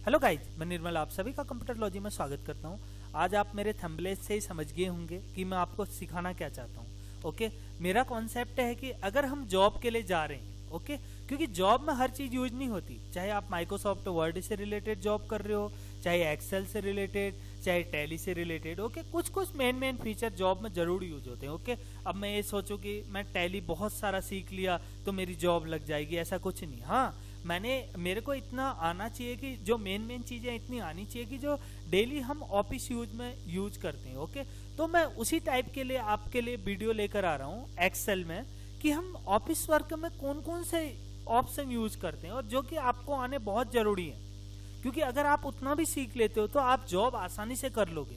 Hello guys, मैं निर्मल आप सभी का कंप्यूटर लॉजी में स्वागत करता हूं। आज आप मेरे थंबनेल से ही समझ गए होंगे कि मैं आपको सिखाना क्या चाहता हूं। ओके, मेरा कॉन्सेप्ट है कि अगर हम जॉब के लिए जा रहे हैं, ओके, क्योंकि जॉब में हर चीज यूज नहीं होती। चाहे आप माइक्रोसॉफ्ट वर्ड से रिलेटेड जॉब कर रहे हो, चाहे एक्सेल से रिलेटेड, चाहे टैली से रिलेटेड, ओके, कुछ कुछ मेन फीचर जॉब में जरूर यूज होते हैं। ओके, अब मैं ये सोचूं कि मैं टैली बहुत सारा सीख लिया तो मेरी जॉब लग जाएगी, ऐसा कुछ नहीं। हाँ, मेरे को इतना आना चाहिए कि जो मेन चीजें इतनी आनी चाहिए कि जो डेली हम ऑफिस यूज में यूज करते हैं। ओके, तो मैं उसी टाइप के लिए आपके लिए वीडियो लेकर आ रहा हूँ एक्सेल में कि हम ऑफिस वर्क में कौन कौन से ऑप्शन यूज करते हैं और जो कि आपको आने बहुत जरूरी है, क्योंकि अगर आप उतना भी सीख लेते हो तो आप जॉब आसानी से कर लोगे।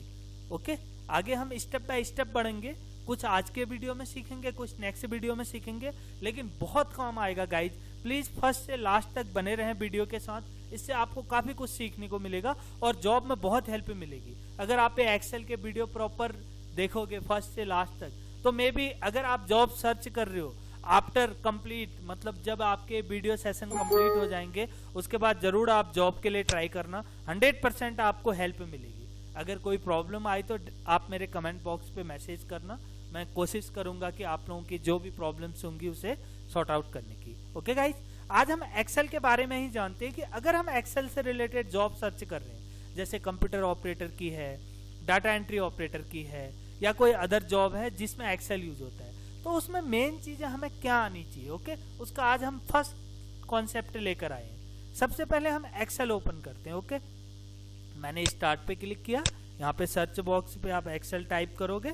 ओके, आगे हम स्टेप बाय स्टेप बढ़ेंगे, कुछ आज के वीडियो में सीखेंगे, कुछ नेक्स्ट वीडियो में सीखेंगे, लेकिन बहुत काम आएगा गाइज। प्लीज फर्स्ट से लास्ट तक बने रहें वीडियो के साथ, इससे आपको काफी कुछ सीखने को मिलेगा और जॉब में बहुत हेल्प मिलेगी। अगर आप ये एक्सेल के वीडियो प्रॉपर देखोगे फर्स्ट से लास्ट तक, तो मे बी अगर आप जॉब सर्च कर रहे हो आफ्टर कंप्लीट, मतलब जब आपके वीडियो सेशन कंप्लीट हो जाएंगे उसके बाद जरूर आप जॉब के लिए ट्राई करना, 100% आपको हेल्प मिलेगी। अगर कोई प्रॉब्लम आई तो आप मेरे कमेंट बॉक्स पे मैसेज करना, मैं कोशिश करूंगा कि आप लोगों की जो भी प्रॉब्लम्स होंगी उसे सॉर्ट आउट करने की। ओके गाइज, आज हम एक्सेल के बारे में ही जानते हैं कि अगर हम एक्सेल से रिलेटेड जॉब सर्च कर रहे हैं, जैसे कंप्यूटर ऑपरेटर की है, डाटा एंट्री ऑपरेटर की है, या कोई अदर जॉब है जिसमें एक्सेल यूज होता है, तो उसमें मेन चीजें हमें क्या आनी चाहिए। ओके, उसका आज हम फर्स्ट कॉन्सेप्ट लेकर आए हैं। सबसे पहले हम एक्सेल ओपन करते हैं। ओके, मैंने स्टार्ट पे क्लिक किया, यहाँ पे सर्च बॉक्स पे आप एक्सेल टाइप करोगे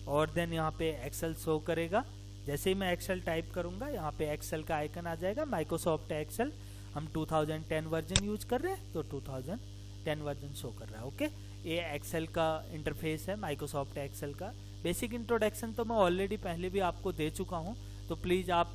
और देन यहाँ पे एक्सेल शो करेगा। जैसे ही मैं एक्सेल टाइप करूंगा यहाँ पे एक्सेल का आइकन आ जाएगा, माइक्रोसॉफ्ट एक्सेल। हम 2010 वर्जन यूज कर रहे हैं तो 2010 वर्जन शो कर रहा है। ओके, ये एक्सेल का इंटरफेस है माइक्रोसॉफ्ट एक्सेल का। बेसिक इंट्रोडक्शन तो मैं ऑलरेडी पहले भी आपको दे चुका हूँ, तो प्लीज आप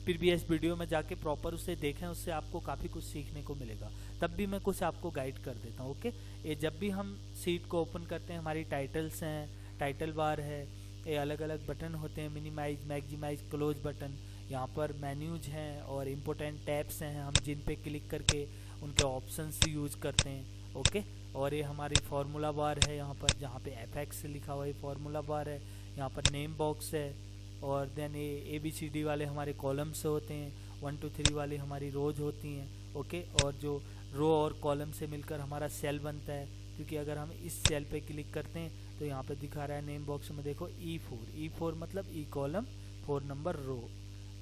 प्रीवियस वीडियो में जाके प्रॉपर उसे देखें, उससे आपको काफी कुछ सीखने को मिलेगा। तब भी मैं कुछ आपको गाइड कर देता हूँ। ओके, ये जब भी हम सीट को ओपन करते हैं, हमारी टाइटल्स हैं, टाइटल बार है, ये अलग अलग बटन होते हैं, मिनिमाइज, मैक्सिमाइज, क्लोज बटन, यहाँ पर मेन्यूज हैं और इम्पोर्टेंट टैब्स हैं, हम जिन पे क्लिक करके उनके ऑप्शंस यूज करते हैं। ओके, और ये हमारी फार्मूला बार है, यहाँ पर जहाँ पे FX लिखा हुआ है फार्मूला बार है, यहाँ पर नेम बॉक्स है, और देन ये ABCD वाले हमारे कॉलम्स होते हैं, 1 2 3 वाली हमारी रोज होती हैं। ओके, और जो रो और कॉलम से मिलकर हमारा सेल बनता है, क्योंकि अगर हम इस सेल पे क्लिक करते हैं तो यहाँ पे दिखा रहा है नेम बॉक्स में, देखो E4 मतलब E कॉलम, 4 नंबर रो।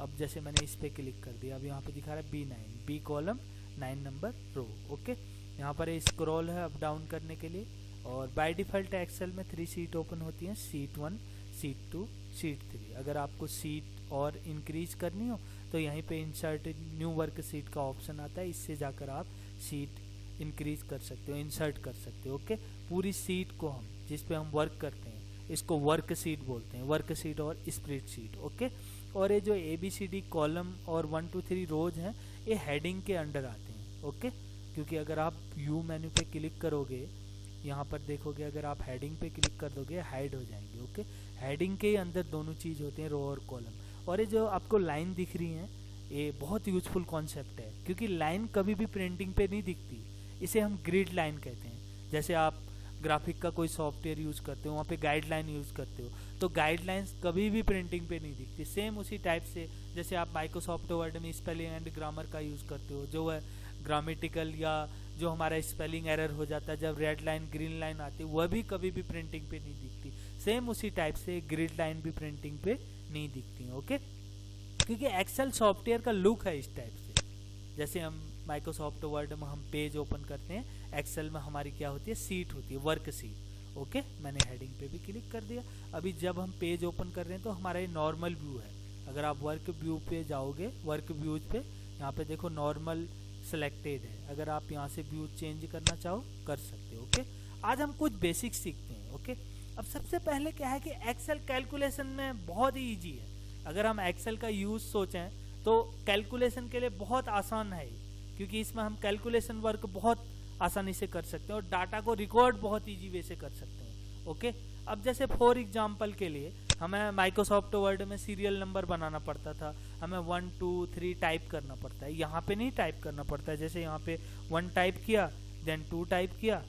अब जैसे मैंने इस पे क्लिक कर दिया, अब यहाँ पे दिखा रहा है B9, B कॉलम, 9 नंबर रो। ओके, यहाँ पर स्क्रॉल है अप डाउन करने के लिए, और बाय डिफॉल्ट एक्सेल में 3 सीट ओपन होती हैं, सीट 1, सीट 2, सीट 3। अगर आपको सीट और इंक्रीज करनी हो तो यहीं पे इंसर्ट न्यू वर्क सीट का ऑप्शन आता है, इससे जाकर आप सीट इंक्रीज कर सकते हो, इंसर्ट कर सकते हो। ओके, पूरी सीट को हम जिस पे हम वर्क करते हैं इसको वर्क सीट बोलते हैं, वर्क सीट और स्प्रेड सीट। ओके, और ये जो ABCD कॉलम और 1 2 3 रोज हैं, ये हेडिंग के अंडर आते हैं। ओके, क्योंकि अगर आप व्यू मेन्यू पे क्लिक करोगे, यहाँ पर देखोगे, अगर आप हेडिंग पे क्लिक कर दोगे हाइड हो जाएंगे। ओके, हेडिंग के अंदर दोनों चीज होते हैं, रो और कॉलम। और ये जो आपको लाइन दिख रही है, ये बहुत यूजफुल कॉन्सेप्ट है, क्योंकि लाइन कभी भी प्रिंटिंग पे नहीं दिखती, इसे हम ग्रिड लाइन कहते हैं। जैसे आप ग्राफिक का कोई सॉफ्टवेयर यूज करते हो, वहाँ पे गाइडलाइन यूज करते हो, तो गाइडलाइंस कभी भी प्रिंटिंग पे नहीं दिखती। सेम उसी टाइप से जैसे आप माइक्रोसॉफ्ट वर्ड में स्पेलिंग एंड ग्रामर का यूज करते हो, जो है ग्रामेटिकल या जो हमारा स्पेलिंग एरर हो जाता है, जब रेड लाइन ग्रीन लाइन आती है, वह भी कभी भी प्रिंटिंग पे नहीं दिखती। सेम उसी टाइप से ग्रिड लाइन भी प्रिंटिंग पे नहीं दिखती। ओके, क्योंकि एक्सेल सॉफ्टवेयर का लुक है इस टाइप से। जैसे हम माइक्रोसॉफ्ट वर्ड में हम पेज ओपन करते हैं, एक्सेल में हमारी क्या होती है, सीट होती है, वर्क सीट। ओके, मैंने हेडिंग पे भी क्लिक कर दिया। अभी जब हम पेज ओपन कर रहे हैं तो हमारा ये नॉर्मल व्यू है। अगर आप वर्क व्यू पे जाओगे, वर्क व्यूज पे, यहाँ पे देखो नॉर्मल सिलेक्टेड है, अगर आप यहाँ से व्यू चेंज करना चाहो कर सकते हो। ओके, आज हम कुछ बेसिक्स सीखते हैं। ओके, अब सबसे पहले क्या है कि एक्सेल कैलकुलेशन में बहुत ही ईजी है। अगर हम एक्सेल का यूज सोचें तो कैलकुलेशन के लिए बहुत आसान है, क्योंकि इसमें हम कैलकुलेशन वर्क बहुत आसानी से कर सकते हैं और डाटा को रिकॉर्ड बहुत इजी वे से कर सकते हैं। ओके, अब जैसे फॉर एग्जांपल के लिए हमें माइक्रोसॉफ्ट वर्ड में सीरियल नंबर बनाना पड़ता था, हमें 1 2 3 टाइप करना पड़ता है, यहाँ पे नहीं टाइप करना पड़ता है। जैसे यहाँ पे 1 टाइप किया, देन 2 टाइप किया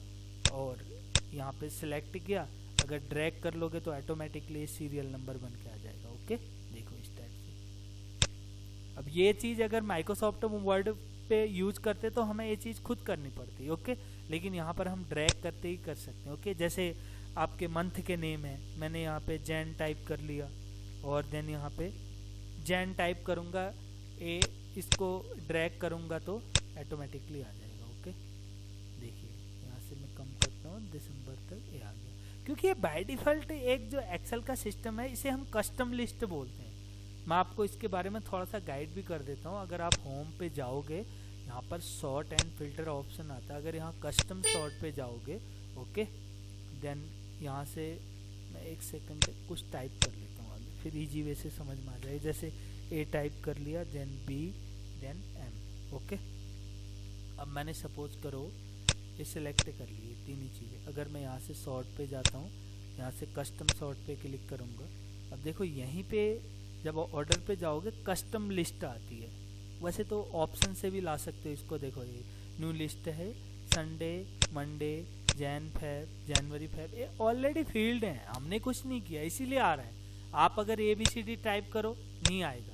और यहाँ पे सिलेक्ट किया। अगर ड्रैग कर लोगे तो ऑटोमेटिकली सीरियल नंबर बन के आ जाएगा। ओके, देखो इस टाइप से। अब ये चीज अगर माइक्रोसॉफ्ट वर्ड पे यूज करते तो हमें ये चीज खुद करनी पड़ती। ओके, लेकिन यहाँ पर हम ड्रैग करते ही कर सकते हैं। ओके, जैसे आपके मंथ के नेम है, मैंने यहाँ पे जैन टाइप कर लिया और देन यहाँ पे जैन टाइप करूँगा, इसको ड्रैग करूँगा तो ऑटोमेटिकली आ जाएगा। ओके, देखिए यहाँ से मैं कम करता हूँ, दिसंबर तक ये आ गया। क्योंकि ये बाय डिफॉल्ट एक जो एक्सेल का सिस्टम है, इसे हम कस्टम लिस्ट बोलते हैं। मैं आपको इसके बारे में थोड़ा सा गाइड भी कर देता हूँ। अगर आप होम पे जाओगे, यहाँ पर सॉर्ट एंड फिल्टर ऑप्शन आता है। अगर यहाँ कस्टम सॉर्ट पे जाओगे, ओके, देन यहाँ से मैं एक सेकंड कुछ टाइप कर लेता हूँ, फिर इजी वे से समझ में आ जाए। जैसे ए टाइप कर लिया, then B, then M. Okay, अब मैंने सपोज करो ये सिलेक्ट कर लिए तीन ही चीज़ें। अगर मैं यहाँ से सॉर्ट पे जाता हूँ, यहाँ से कस्टम सॉर्ट पे क्लिक करूँगा। अब देखो यहीं पे जब ऑर्डर पे जाओगे कस्टम लिस्ट आती है। वैसे तो ऑप्शन से भी ला सकते हो इसको। देखो ये न्यू लिस्ट है, संडे, मंडे, जैन, फेब, जनवरी, फेब, ये ऑलरेडी फील्ड है, हमने कुछ नहीं किया इसीलिए आ रहा है। आप अगर ABCD टाइप करो नहीं आएगा।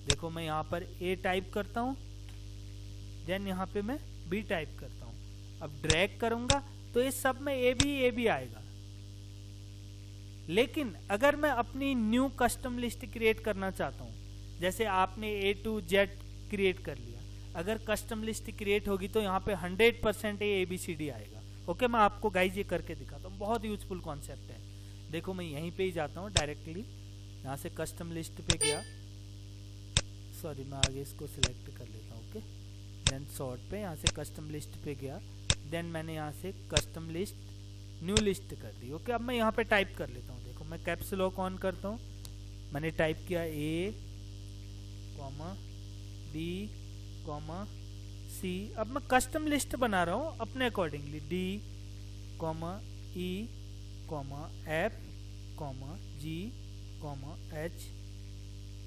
देखो मैं यहाँ पर ए टाइप करता हूँ, देन यहाँ पे मैं बी टाइप करता हूँ। अब ड्रैग करूंगा तो ये सब में ए भी आएगा। लेकिन अगर मैं अपनी न्यू कस्टम लिस्ट क्रिएट करना चाहता हूँ, जैसे आपने A to Z क्रिएट कर लिया, अगर कस्टम लिस्ट क्रिएट होगी तो यहाँ पे 100% ABCD आएगा। ओके, मैं आपको गाइज ये करके दिखाता हूँ, बहुत यूजफुल कॉन्सेप्ट है। देखो मैं यहीं पे ही जाता हूँ डायरेक्टली, यहाँ से कस्टम लिस्ट पे गया, सॉरी मैं आगे इसको सिलेक्ट कर लेता हूँ। ओके, देन सॉर्ट पे यहाँ से कस्टम लिस्ट पे गया, देन मैंने यहाँ से कस्टम लिस्ट न्यू लिस्ट कर दी। ओके, अब मैं यहाँ पे टाइप कर लेता हूँ। देखो मैं कैप्स लॉक ऑन करता हूँ, मैंने टाइप किया A, B, C। अब मैं कस्टम लिस्ट बना रहा हूँ अपने accordingly, D, E, F, G, H,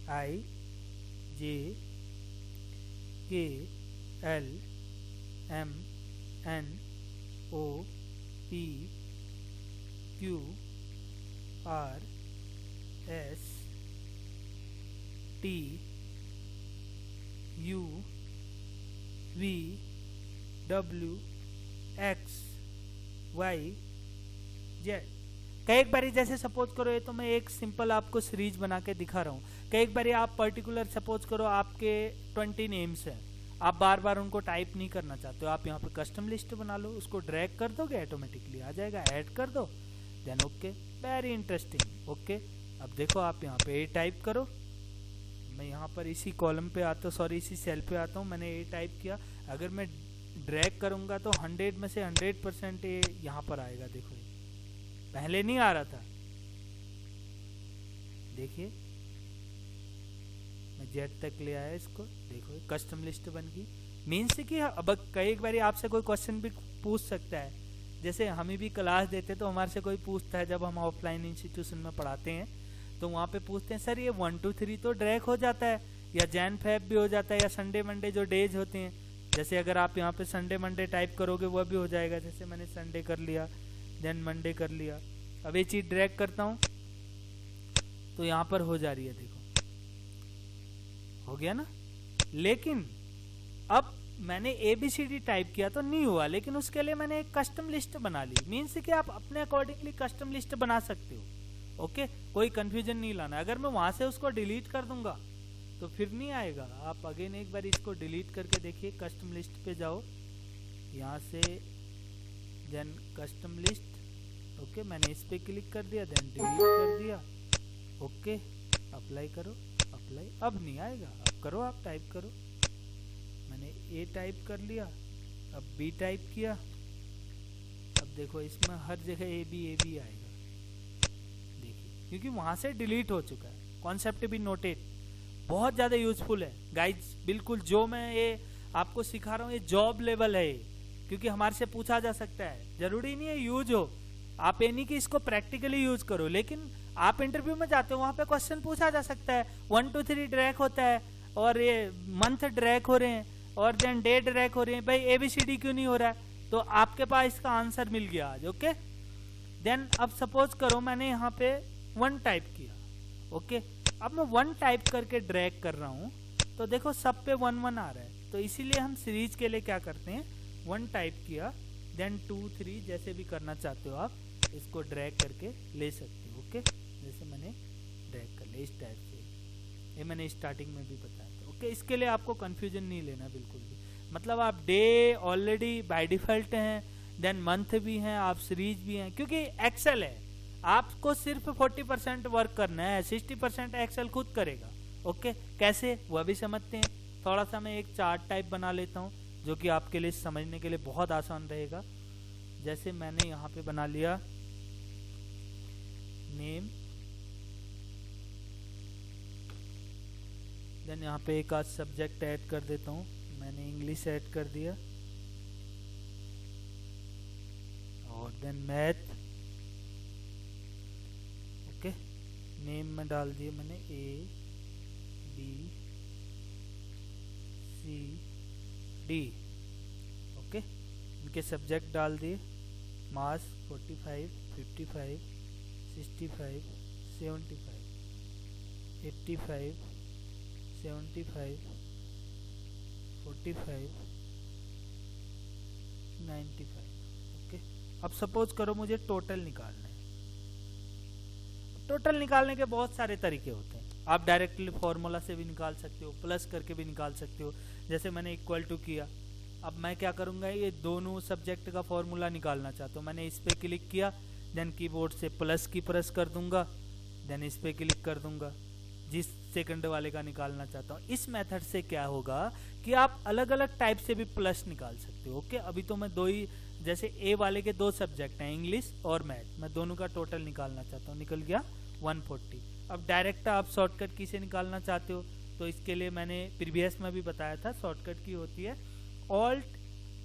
I, J, K, L, M, N, O, P, Q, R, S, T, U, V, W, X, Y, Z। कई बारी जैसे सपोज करो, ये तो मैं एक सिंपल आपको सीरीज बना के दिखा रहा हूँ। कई बारी आप पर्टिकुलर सपोज करो आपके 20 नेम्स हैं, आप बार बार उनको टाइप नहीं करना चाहते हो, आप यहाँ पे कस्टम लिस्ट बना लो, उसको ड्रैग कर दोगे ऑटोमेटिकली आ जाएगा, ऐड कर दो, then okay, very interesting. Okay, अब देखो आप यहाँ पे ए टाइप करो, मैं यहाँ पर इसी कॉलम पे आता हूँ, सॉरी इसी सेल पे आता हूँ, मैंने ए टाइप किया। अगर मैं ड्रैग करूँगा तो 100 में से 100% ए यहाँ पर आएगा। देखो पहले नहीं आ रहा था, देखिए मैं जेड तक ले आया इसको, देखो कस्टम लिस्ट बन गई। मीन्स कि अब कई बार आपसे कोई क्वेश्चन भी पूछ सकता है, जैसे हमें भी क्लास देते तो हमारे से कोई पूछता है, जब हम ऑफलाइन इंस्टीट्यूशन में पढ़ाते हैं तो वहाँ पे पूछते हैं सर ये 1 2 3 तो ड्रैग हो जाता है, या जैन फेब भी हो जाता है, या संडे मंडे जो डेज होते हैं, जैसे अगर आप यहाँ पे संडे मंडे टाइप करोगे वह भी हो जाएगा। जैसे मैंने संडे कर लिया, देन मंडे कर लिया। अब ये चीज ड्रैग करता हूँ तो यहाँ पर हो जा रही है, देखो हो गया ना। लेकिन अब मैंने ABCD टाइप किया तो नहीं हुआ, लेकिन उसके लिए मैंने एक कस्टम लिस्ट बना ली। मीन्स कि आप अपने अकॉर्डिंगली कस्टम लिस्ट बना सकते हो। ओके, कोई कंफ्यूजन नहीं लाना। अगर मैं वहां से उसको डिलीट कर दूंगा तो फिर नहीं आएगा। आप अगेन एक बार इसको डिलीट करके देखिए, कस्टम लिस्ट पे जाओ, यहाँ से देन कस्टम लिस्ट, ओके मैंने इस पे क्लिक कर दिया, देन डिलीट कर दिया। ओके, अप्लाई करो, अप्लाई, अब नहीं आएगा। अब करो, आप टाइप करो, मैंने ए टाइप कर लिया, अब बी टाइप किया, अब देखो इसमें हर जगह ए बी आएगा, देखिए, क्योंकि वहां से डिलीट हो चुका है। कॉन्सेप्ट भी नोटेड, बहुत ज्यादा यूजफुल है गाइज। बिल्कुल जो मैं ये आपको सिखा रहा हूँ ये जॉब लेवल है, क्योंकि हमारे से पूछा जा सकता है। जरूरी नहीं है यूज हो, आप ये नहीं कि इसको प्रैक्टिकली यूज करो, लेकिन आप इंटरव्यू में जाते हो वहां पे क्वेश्चन पूछा जा सकता है। 1 2 3 ड्रैग होता है, और ये मंथ ड्रैग हो रहे हैं, और देन डे ड्रैग हो रहे हैं, भाई ABCD क्यों नहीं हो रहा है? तो आपके पास इसका आंसर मिल गया आज। ओके, देन अब सपोज करो मैंने यहाँ पे 1 टाइप किया। ओके, अब मैं 1 टाइप करके ड्रैग कर रहा हूँ, तो देखो सब पे 1 1 आ रहा है। तो इसीलिए हम सीरीज के लिए क्या करते हैं, 1 टाइप किया, देन 2 3 जैसे भी करना चाहते हो आप इसको ड्रैग करके ले सकते हो। ओके, जैसे मैंने ड्रैग कर लिया इस टाइप से, ये मैंने स्टार्टिंग में भी बताया था। ओके, इसके लिए आपको कंफ्यूजन नहीं लेना बिल्कुल भी, मतलब आप डे ऑलरेडी बाय डिफॉल्ट हैं, देन मंथ भी हैं, आप सीरीज भी हैं, क्योंकि एक्सेल है, आपको सिर्फ 40% वर्क करना है, 60% एक्सेल खुद करेगा। ओके, कैसे वह भी समझते हैं। थोड़ा सा मैं एक चार्ट टाइप बना लेता हूँ जो कि आपके लिए समझने के लिए बहुत आसान रहेगा। जैसे मैंने यहाँ पे बना लिया नेम, देन यहाँ पे एक आध सब्जेक्ट ऐड कर देता हूँ, मैंने इंग्लिश ऐड कर दिया, और देन मैथ। ओके, नेम में डाल दिया मैंने ABCD। ओके, इनके सब्जेक्ट डाल दिए, मास 45 55 65 75 85 75 45 95। ओके, अब सपोज करो मुझे टोटल निकालना है। टोटल निकालने के बहुत सारे तरीके होते हैं, आप डायरेक्टली फॉर्मूला से भी निकाल सकते हो, प्लस करके भी निकाल सकते हो। जैसे मैंने इक्वल टू किया, अब मैं क्या करूँगा, ये दोनों सब्जेक्ट का फॉर्मूला निकालना चाहता हूँ, मैंने इस पर क्लिक किया, देन कीबोर्ड से प्लस की प्रेस कर दूंगा, देन इस पर क्लिक कर दूंगा, जिस सेकंड वाले का निकालना चाहता हूँ। इस मेथड से क्या होगा कि आप अलग अलग टाइप से भी प्लस निकाल सकते हो। ओके, अभी तो मैं 2 ही, जैसे ए वाले के 2 सब्जेक्ट हैं, इंग्लिश और मैथ, मैं दोनों का टोटल निकालना चाहता हूँ, निकल गया 140। अब डायरेक्ट आप शॉर्टकट की से निकालना चाहते हो, तो इसके लिए मैंने प्रीवियस में भी बताया था, शॉर्टकट की होती है ऑल्ट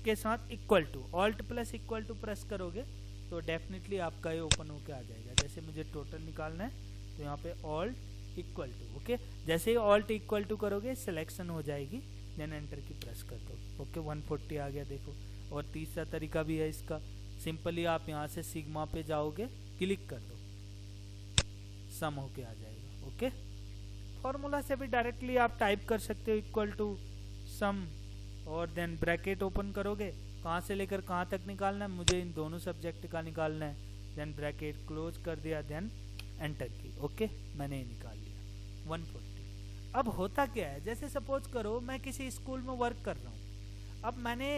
के साथ equal to, alt plus equal to press करोगे तो डेफिनेटली आपका ये ओपन होके आ जाएगा। जैसे मुझे टोटल निकालना है तो यहाँ पे ऑल्ट इक्वल टू। ओके, जैसे ही ऑल्ट इक्वल टू करोगे सिलेक्शन हो जाएगी, देन एंटर की प्रेस कर दो। ओके, 140 आ गया देखो। और तीसरा तरीका भी है इसका, सिंपली आप यहाँ से सिग्मा पे जाओगे, क्लिक कर दो, सम होके आ जाएगा। ओके, फॉर्मूला से भी डायरेक्टली आप टाइप कर सकते हो इक्वल टू सम, और देन ब्रैकेट ओपन करोगे, कहाँ से लेकर कहाँ तक निकालना है, मुझे इन दोनों सब्जेक्ट का निकालना है, देन ब्रैकेट क्लोज कर दिया, देन एंटर की। ओके, मैंने ये निकाल लिया 140। अब होता क्या है, जैसे सपोज करो मैं किसी स्कूल में वर्क कर रहा हूँ, अब मैंने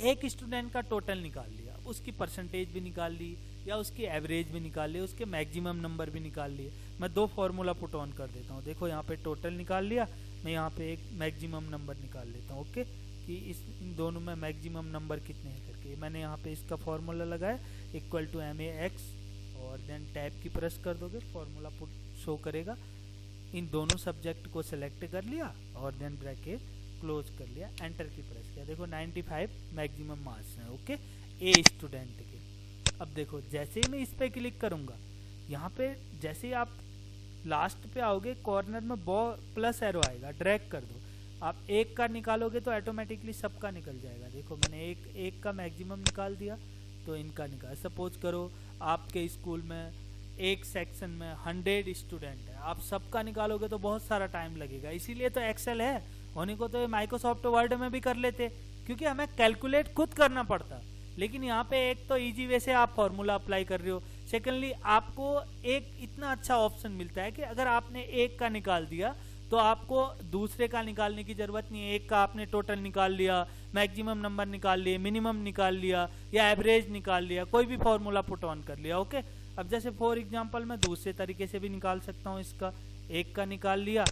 एक स्टूडेंट का टोटल निकाल लिया, उसकी परसेंटेज भी निकाल ली, या उसकी एवरेज भी निकाल ली, उसके मैक्सिमम नंबर भी निकाल लिए। मैं 2 फॉर्मूला पुट ऑन कर देता हूँ, देखो यहाँ पे टोटल निकाल लिया, मैं यहाँ पे एक मैक्सिमम नंबर निकाल लेता हूँ। ओके, कि इन दोनों में मैक्सिमम नंबर कितने हैं करके, मैंने यहाँ पे इसका फॉर्मूला लगाया इक्वल टू MAX, और देन टैब की प्रेस कर दोगे, फॉर्मूला पुट शो करेगा। इन दोनों सब्जेक्ट को सिलेक्ट कर लिया और देन ब्रैकेट क्लोज कर लिया, एंटर की प्रेस किया, देखो 95 मैक्सिमम मार्क्स हैं। ओके, ए स्टूडेंट के। अब देखो जैसे ही मैं इस पे क्लिक करूंगा, यहाँ पे जैसे ही आप लास्ट पे आओगे कॉर्नर में प्लस एरो आएगा, ड्रैग कर दो, आप एक का निकालोगे तो ऑटोमेटिकली सबका निकल जाएगा। देखो मैंने एक का मैक्सिमम निकाल दिया तो इनका निकाल। सपोज करो आपके स्कूल में एक सेक्शन में 100 स्टूडेंट है, आप सबका निकालोगे तो बहुत सारा टाइम लगेगा, इसीलिए तो एक्सेल है। होने को तो माइक्रोसॉफ्ट वर्ड में भी कर लेते, क्योंकि हमें कैलकुलेट खुद करना पड़ता, लेकिन यहाँ पे एक तो इजी वे से आप फॉर्मूला अप्लाई कर रहे हो, सेकेंडली आपको एक इतना अच्छा ऑप्शन मिलता है कि अगर आपने एक का निकाल दिया तो आपको दूसरे का निकालने की जरूरत नहीं है। एक का आपने टोटल निकाल लिया, मैक्सिमम नंबर निकाल लिए, मिनिमम निकाल लिया, या एवरेज निकाल लिया, कोई भी फॉर्मूला पुट ऑन कर लिया। ओके, अब जैसे फॉर एग्जांपल मैं दूसरे तरीके से भी निकाल सकता हूँ, इसका एक का निकाल लिया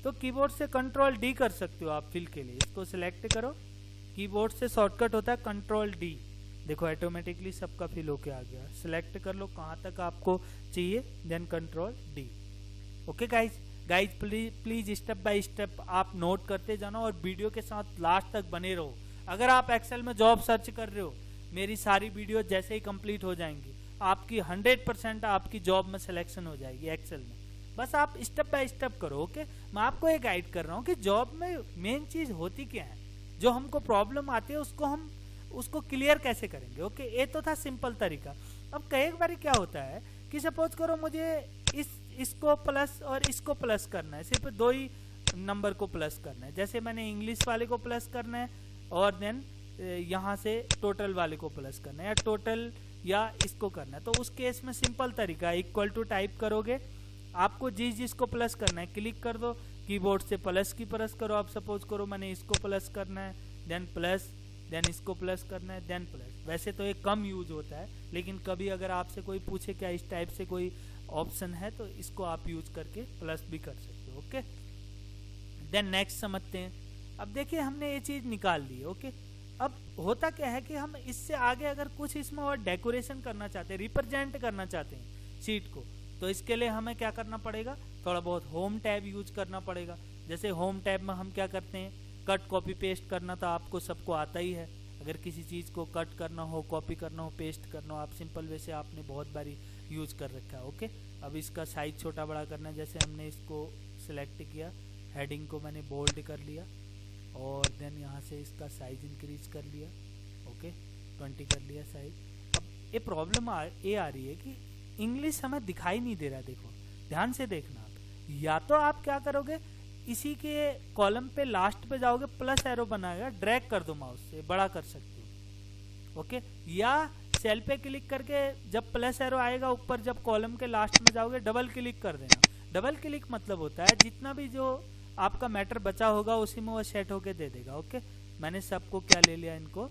तो कीबोर्ड से Ctrl+D कर सकते हो आप फिल के लिए, इसको सिलेक्ट करो, कीबोर्ड से शॉर्टकट होता है Ctrl+D, देखो ऑटोमेटिकली सबका फिल होके आ गया। सिलेक्ट कर लो कहाँ तक आपको चाहिए, then Ctrl+D। Okay guys please step by step आप नोट करते जाना और वीडियो के साथ लास्ट तक बने रहो। अगर आप एक्सेल में जॉब सर्च कर रहे हो, मेरी सारी वीडियो जैसे ही कंप्लीट हो जाएंगी आपकी 100% आपकी जॉब में सिलेक्शन हो जाएगी एक्सेल में। बस आप स्टेप बाय स्टेप करो। ओके, मैं आपको ये गाइड कर रहा हूँ कि जॉब में मेन चीज होती क्या है, जो हमको प्रॉब्लम आती है उसको हम उसको क्लियर कैसे करेंगे। ओके, ये तो था सिंपल तरीका। अब कई बार क्या होता है कि सपोज करो मुझे इसको प्लस और इसको प्लस करना है, सिर्फ दो ही नंबर को प्लस करना है। जैसे मैंने इंग्लिश वाले को प्लस करना है और देन यहाँ से टोटल वाले को प्लस करना है, या टोटल या इसको करना है। तो उस केस में सिंपल तरीका, इक्वल टू टाइप करोगे, आपको जिसको प्लस करना है क्लिक कर दो, कीबोर्ड से प्लस की प्रेस करो। आप सपोज करो मैंने इसको प्लस करना है, देन प्लस, देन इसको प्लस करना है, देन प्लस। वैसे तो ये कम यूज होता है, लेकिन कभी अगर आपसे कोई पूछे क्या इस टाइप से कोई ऑप्शन है तो इसको आप यूज करके प्लस भी कर सकते हो। ओके, देन नेक्स्ट समझते हैं। अब देखिए हमने ये चीज निकाल ली। ओके, अब होता क्या है कि हम इससे आगे अगर कुछ इसमें और डेकोरेशन करना चाहते हैं, रिप्रेजेंट करना चाहते हैं शीट को, तो इसके लिए हमें क्या करना पड़ेगा, थोड़ा बहुत होम टैब यूज करना पड़ेगा। जैसे होम टैब में हम क्या करते हैं, कट कॉपी पेस्ट करना तो आपको सबको आता ही है। अगर किसी चीज़ को कट करना हो, कॉपी करना हो, पेस्ट करना हो, आप सिंपल वे से आपने बहुत बारी यूज कर रखा है। ओके, अब इसका साइज छोटा बड़ा करना है। जैसे हमने इसको सिलेक्ट किया, हेडिंग को मैंने बोल्ड कर लिया और देन यहाँ से इसका साइज इंक्रीज कर लिया। ओके, 20 कर लिया साइज। अब ये प्रॉब्लम ये आ रही है कि इंग्लिश हमें दिखाई नहीं दे रहा। देखो ध्यान से देखना आप, या तो आप क्या करोगे, इसी के कॉलम पे लास्ट पे जाओगे, प्लस एरो बनाएगा, ड्रैग कर दो माउस से, बड़ा कर सकते हो। ओके, या सेल पे क्लिक करके जब प्लस एरो आएगा ऊपर, जब कॉलम के लास्ट में जाओगे डबल क्लिक कर देना। डबल क्लिक मतलब होता है जितना भी जो आपका मैटर बचा होगा उसी में वो सेट होके दे देगा। ओके, मैंने सबको क्या ले लिया, इनको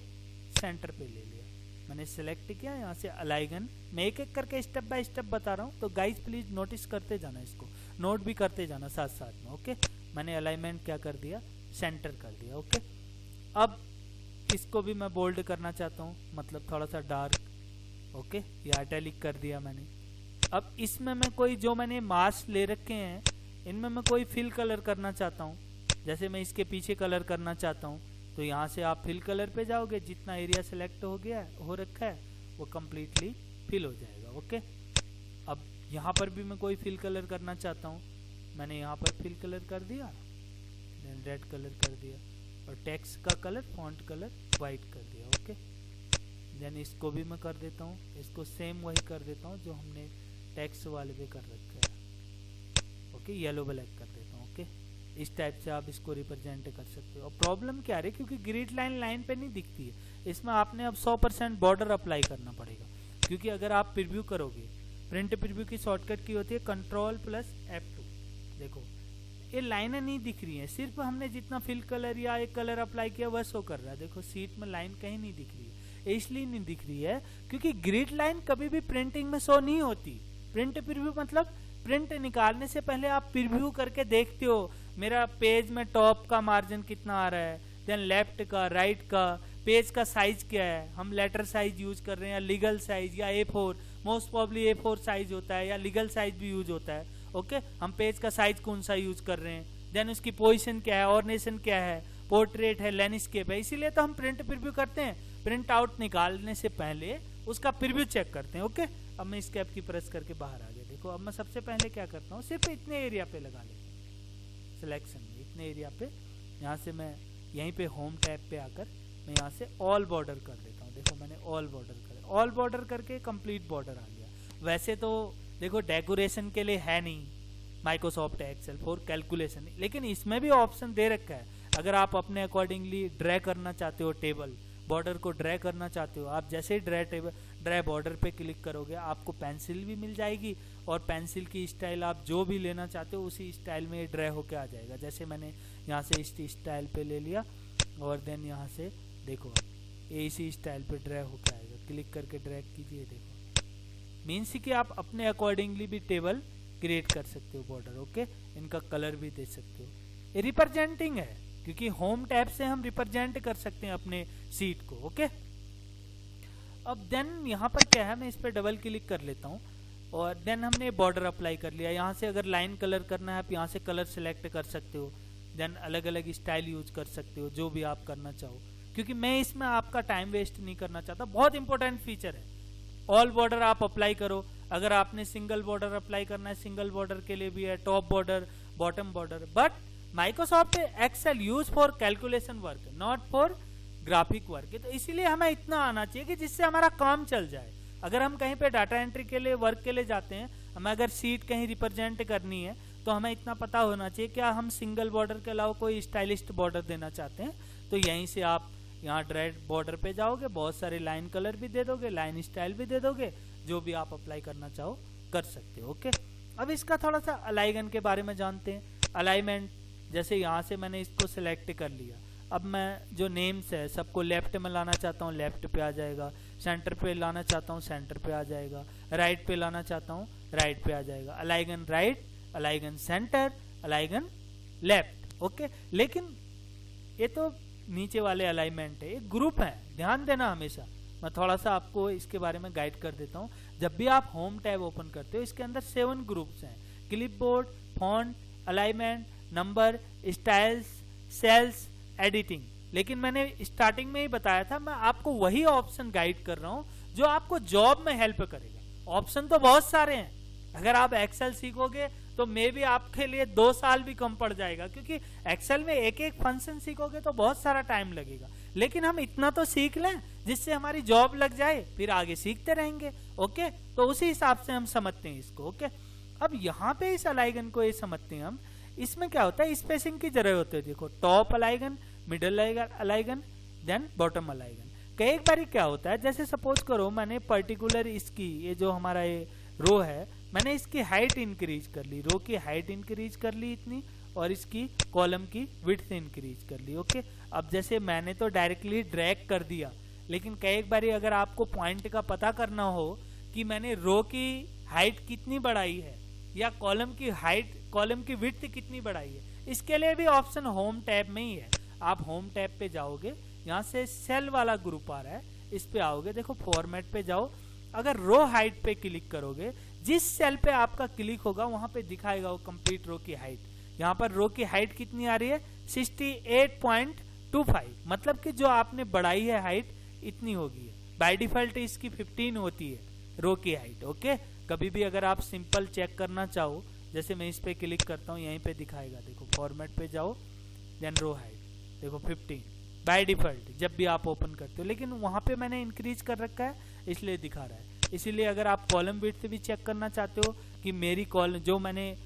सेंटर पे ले लिया, मैंने सिलेक्ट किया, यहाँ से अलाइगन। मैं एक एक करके स्टेप बाय स्टेप बता रहा हूँ, तो गाइज प्लीज नोटिस करते जाना, इसको नोट भी करते जाना साथ साथ में। ओके, मैंने अलाइनमेंट क्या कर दिया, सेंटर कर दिया। ओके, अब इसको भी मैं बोल्ड करना चाहता हूँ, मतलब थोड़ा सा डार्क। ओके, या इटैलिक कर दिया मैंने। अब इसमें मैं कोई जो मैंने मास्क ले रखे हैं इनमें मैं कोई फिल कलर करना चाहता हूँ। जैसे मैं इसके पीछे कलर करना चाहता हूँ, तो यहाँ से आप फिल कलर पे जाओगे, जितना एरिया सेलेक्ट हो रखा है वो कम्प्लीटली फिल हो जाएगा। ओके, अब यहाँ पर भी मैं कोई फिल कलर करना चाहता हूँ, मैंने यहाँ पर फिल कलर कर दिया, देन रेड कलर कर दिया, और टेक्स्ट का कलर, फॉन्ट कलर वाइट कर दिया। ओके, देन इसको भी मैं कर देता हूँ, इसको सेम वही कर देता हूँ जो हमने टेक्स्ट वाले पे कर रखा है। ओके, येलो ब्लैक कर देता हूँ। ओके, इस टाइप से आप इसको रिप्रेजेंट कर सकते हो। और प्रॉब्लम क्या है, क्योंकि ग्रिड लाइन लाइन पे नहीं दिखती है, इसमें आपने अब 100% बॉर्डर अप्लाई करना पड़ेगा। क्योंकि अगर आप प्रीव्यू करोगे, प्रिंट प्रीव्यू की शॉर्टकट की होती है Ctrl+F2। देखो ये लाइनें नहीं दिख रही हैं, सिर्फ हमने जितना फिल कलर या एक कलर अप्लाई किया वह शो कर रहा है। देखो सीट में लाइन कहीं नहीं दिख रही है, इसलिए नहीं दिख रही है क्योंकि ग्रिड लाइन कभी भी प्रिंटिंग में शो नहीं होती। प्रिंट प्रीव्यू मतलब प्रिंट निकालने से पहले आप प्रीव्यू करके देखते हो मेरा पेज में टॉप का मार्जिन कितना आ रहा है, देन लेफ्ट का, राइट का, पेज का साइज क्या है, हम लेटर साइज यूज कर रहे हैं या लीगल साइज या A4, most probably A4 size होता है या लीगल साइज भी यूज होता है। ओके, हम पेज का साइज कौन सा यूज कर रहे हैं, देन उसकी पोजीशन क्या है, ऑर्डिनेशन क्या है, पोर्ट्रेट है, लैंडस्केप है, इसीलिए तो हम प्रिंट प्रीव्यू करते हैं। प्रिंट आउट निकालने से पहले उसका प्रीव्यू चेक करते हैं। ओके, अब मैं इस कैप की प्रेस करके बाहर आ गया। देखो अब मैं सबसे पहले क्या करता हूँ, सिर्फ इतने एरिया पे लगा लेता हूँ, सिलेक्शन में इतने एरिया पे, यहाँ से मैं यहीं पे होम टैब पे आकर मैं यहाँ से ऑल बॉर्डर कर देता हूँ। देखो मैंने ऑल बॉर्डर कर, ऑल बॉर्डर करके कंप्लीट बॉर्डर आ गया। वैसे तो देखो डेकोरेशन के लिए है नहीं माइक्रोसॉफ्ट एक्सेल फॉर कैलकुलेशन, लेकिन इसमें भी ऑप्शन दे रखा है। अगर आप अपने अकॉर्डिंगली ड्रैग करना चाहते हो, टेबल बॉर्डर को ड्रैग करना चाहते हो, आप जैसे ही ड्रैग बॉर्डर पे क्लिक करोगे आपको पेंसिल भी मिल जाएगी, और पेंसिल की स्टाइल आप जो भी लेना चाहते हो उसी स्टाइल में ड्रैग होके आ जाएगा। जैसे मैंने यहाँ से इस स्टाइल पे ले लिया और देन यहाँ से देखो इसी स्टाइल पे ड्रैग होके आएगा। क्लिक करके ड्रैग कीजिए, देखो मीन्स कि आप अपने अकॉर्डिंगली भी टेबल क्रिएट कर सकते हो बॉर्डर। ओके, इनका कलर भी दे सकते हो। ये रिप्रेजेंटिंग है क्योंकि होम टैब से हम रिप्रेजेंट कर सकते हैं अपने सीट को। ओके, अब देन यहाँ पर क्या है, मैं इस पर डबल क्लिक कर लेता हूँ और देन हमने बॉर्डर अप्लाई कर लिया। यहाँ से अगर लाइन कलर करना है आप यहाँ से कलर सेलेक्ट कर सकते हो, देन अलग अलग स्टाइल यूज कर सकते हो जो भी आप करना चाहो, क्योंकि मैं इसमें आपका टाइम वेस्ट नहीं करना चाहता। बहुत इंपॉर्टेंट फीचर है, ऑल बॉर्डर आप अप्लाई करो। अगर आपने सिंगल बॉर्डर अप्लाई करना है, सिंगल बॉर्डर के लिए भी है, top border, bottom border. But Microsoft Excel use for calculation work, not for graphic work है, तो इसीलिए हमें इतना आना चाहिए कि जिससे हमारा काम चल जाए। अगर हम कहीं पे डाटा एंट्री के लिए वर्क के लिए जाते हैं, हमें अगर सीट कहीं रिप्रेजेंट करनी है तो हमें इतना पता होना चाहिए क्या हम सिंगल बॉर्डर के अलावा कोई स्टाइलिस्ट बॉर्डर देना चाहते हैं, तो यहीं से आप यहाँ डायरेक्ट बॉर्डर पे जाओगे, बहुत सारे लाइन कलर भी दे दोगे, लाइन स्टाइल भी दे दोगे, जो भी आप अप्लाई करना चाहो कर सकते हो। ओके, अब इसका थोड़ा सा अलाइगन के बारे में जानते हैं। अलाइनमेंट, जैसे यहाँ से मैंने इसको सिलेक्ट कर लिया, अब मैं जो नेम्स है सबको लेफ्ट में लाना चाहता हूँ, लेफ्ट पे आ जाएगा, सेंटर पे लाना चाहता हूँ, सेंटर पे आ जाएगा, राइट पे लाना चाहता हूँ, राइट पे आ जाएगा। अलाइगन राइट, अलाइगन सेंटर, अलाइगन लेफ्ट। ओके, लेकिन ये तो नीचे वाले अलाइनमेंट है, एक ग्रुप है, ध्यान देना हमेशा। मैं थोड़ा सा आपको इसके बारे में गाइड कर देता हूँ। जब भी आप होम टैब ओपन करते हो, इसके अंदर 7 ग्रुप्स हैं, clipboard, font, alignment, number, styles, cells, editing. लेकिन मैंने स्टार्टिंग में ही बताया था, मैं आपको वही ऑप्शन गाइड कर रहा हूँ जो आपको जॉब में हेल्प करेगा। ऑप्शन तो बहुत सारे हैं, अगर आप एक्सेल सीखोगे तो मे भी आपके लिए 2 साल भी कम पड़ जाएगा, क्योंकि एक्सेल में एक एक फंक्शन सीखोगे तो बहुत सारा टाइम लगेगा। लेकिन हम इतना तो सीख लें जिससे हमारी जॉब लग जाए, फिर आगे सीखते रहेंगे। ओके, तो उसी हिसाब से हम समझते हैं इसको। ओके, अब यहाँ पे इस अलाइगन को ये समझते हैं हम, इसमें क्या होता है, स्पेसिंग की जरूरत होती है। देखो, टॉप अलाइगन, मिडिल अलाइगन, देन बॉटम अलाइगन। कई बार क्या होता है, जैसे सपोज करो मैंने पर्टिकुलर इसकी, ये जो हमारा ये रो है, मैंने इसकी हाइट इंक्रीज कर ली, रो की हाइट इंक्रीज कर ली इतनी, और इसकी कॉलम की विड्थ इंक्रीज कर ली। ओके, अब जैसे मैंने तो डायरेक्टली ड्रैग कर दिया, लेकिन कई बार अगर आपको पॉइंट का पता करना हो कि मैंने रो की हाइट कितनी बढ़ाई है या कॉलम की हाइट, कॉलम की विड्थ कितनी बढ़ाई है, इसके लिए भी ऑप्शन होम टैब में ही है। आप होम टैब पे जाओगे, यहाँ से सेल वाला ग्रुप आ रहा है, इस पे आओगे, देखो फॉर्मेट पे जाओ, अगर रो हाइट पे क्लिक करोगे, जिस सेल पे आपका क्लिक होगा वहां पे दिखाएगा वो कंप्लीट रो की हाइट। यहाँ पर रो की हाइट कितनी आ रही है, 68.25, मतलब कि जो आपने बढ़ाई है हाइट इतनी होगी। बाय डिफॉल्ट इसकी 15 होती है रो की हाइट। ओके, कभी भी अगर आप सिंपल चेक करना चाहो, जैसे मैं इस पे क्लिक करता हूँ, यहीं पे दिखाएगा, देखो फॉर्मेट पे जाओ, देन रो हाइट, देखो 15 बाय डिफॉल्ट जब भी आप ओपन करते हो, लेकिन वहां पे मैंने इंक्रीज कर रखा है इसलिए दिखा रहा है। इसीलिए अगर आप कॉलम विड्थ भी चेक करना चाहते हो कि मेरी कॉलम, जो मैंने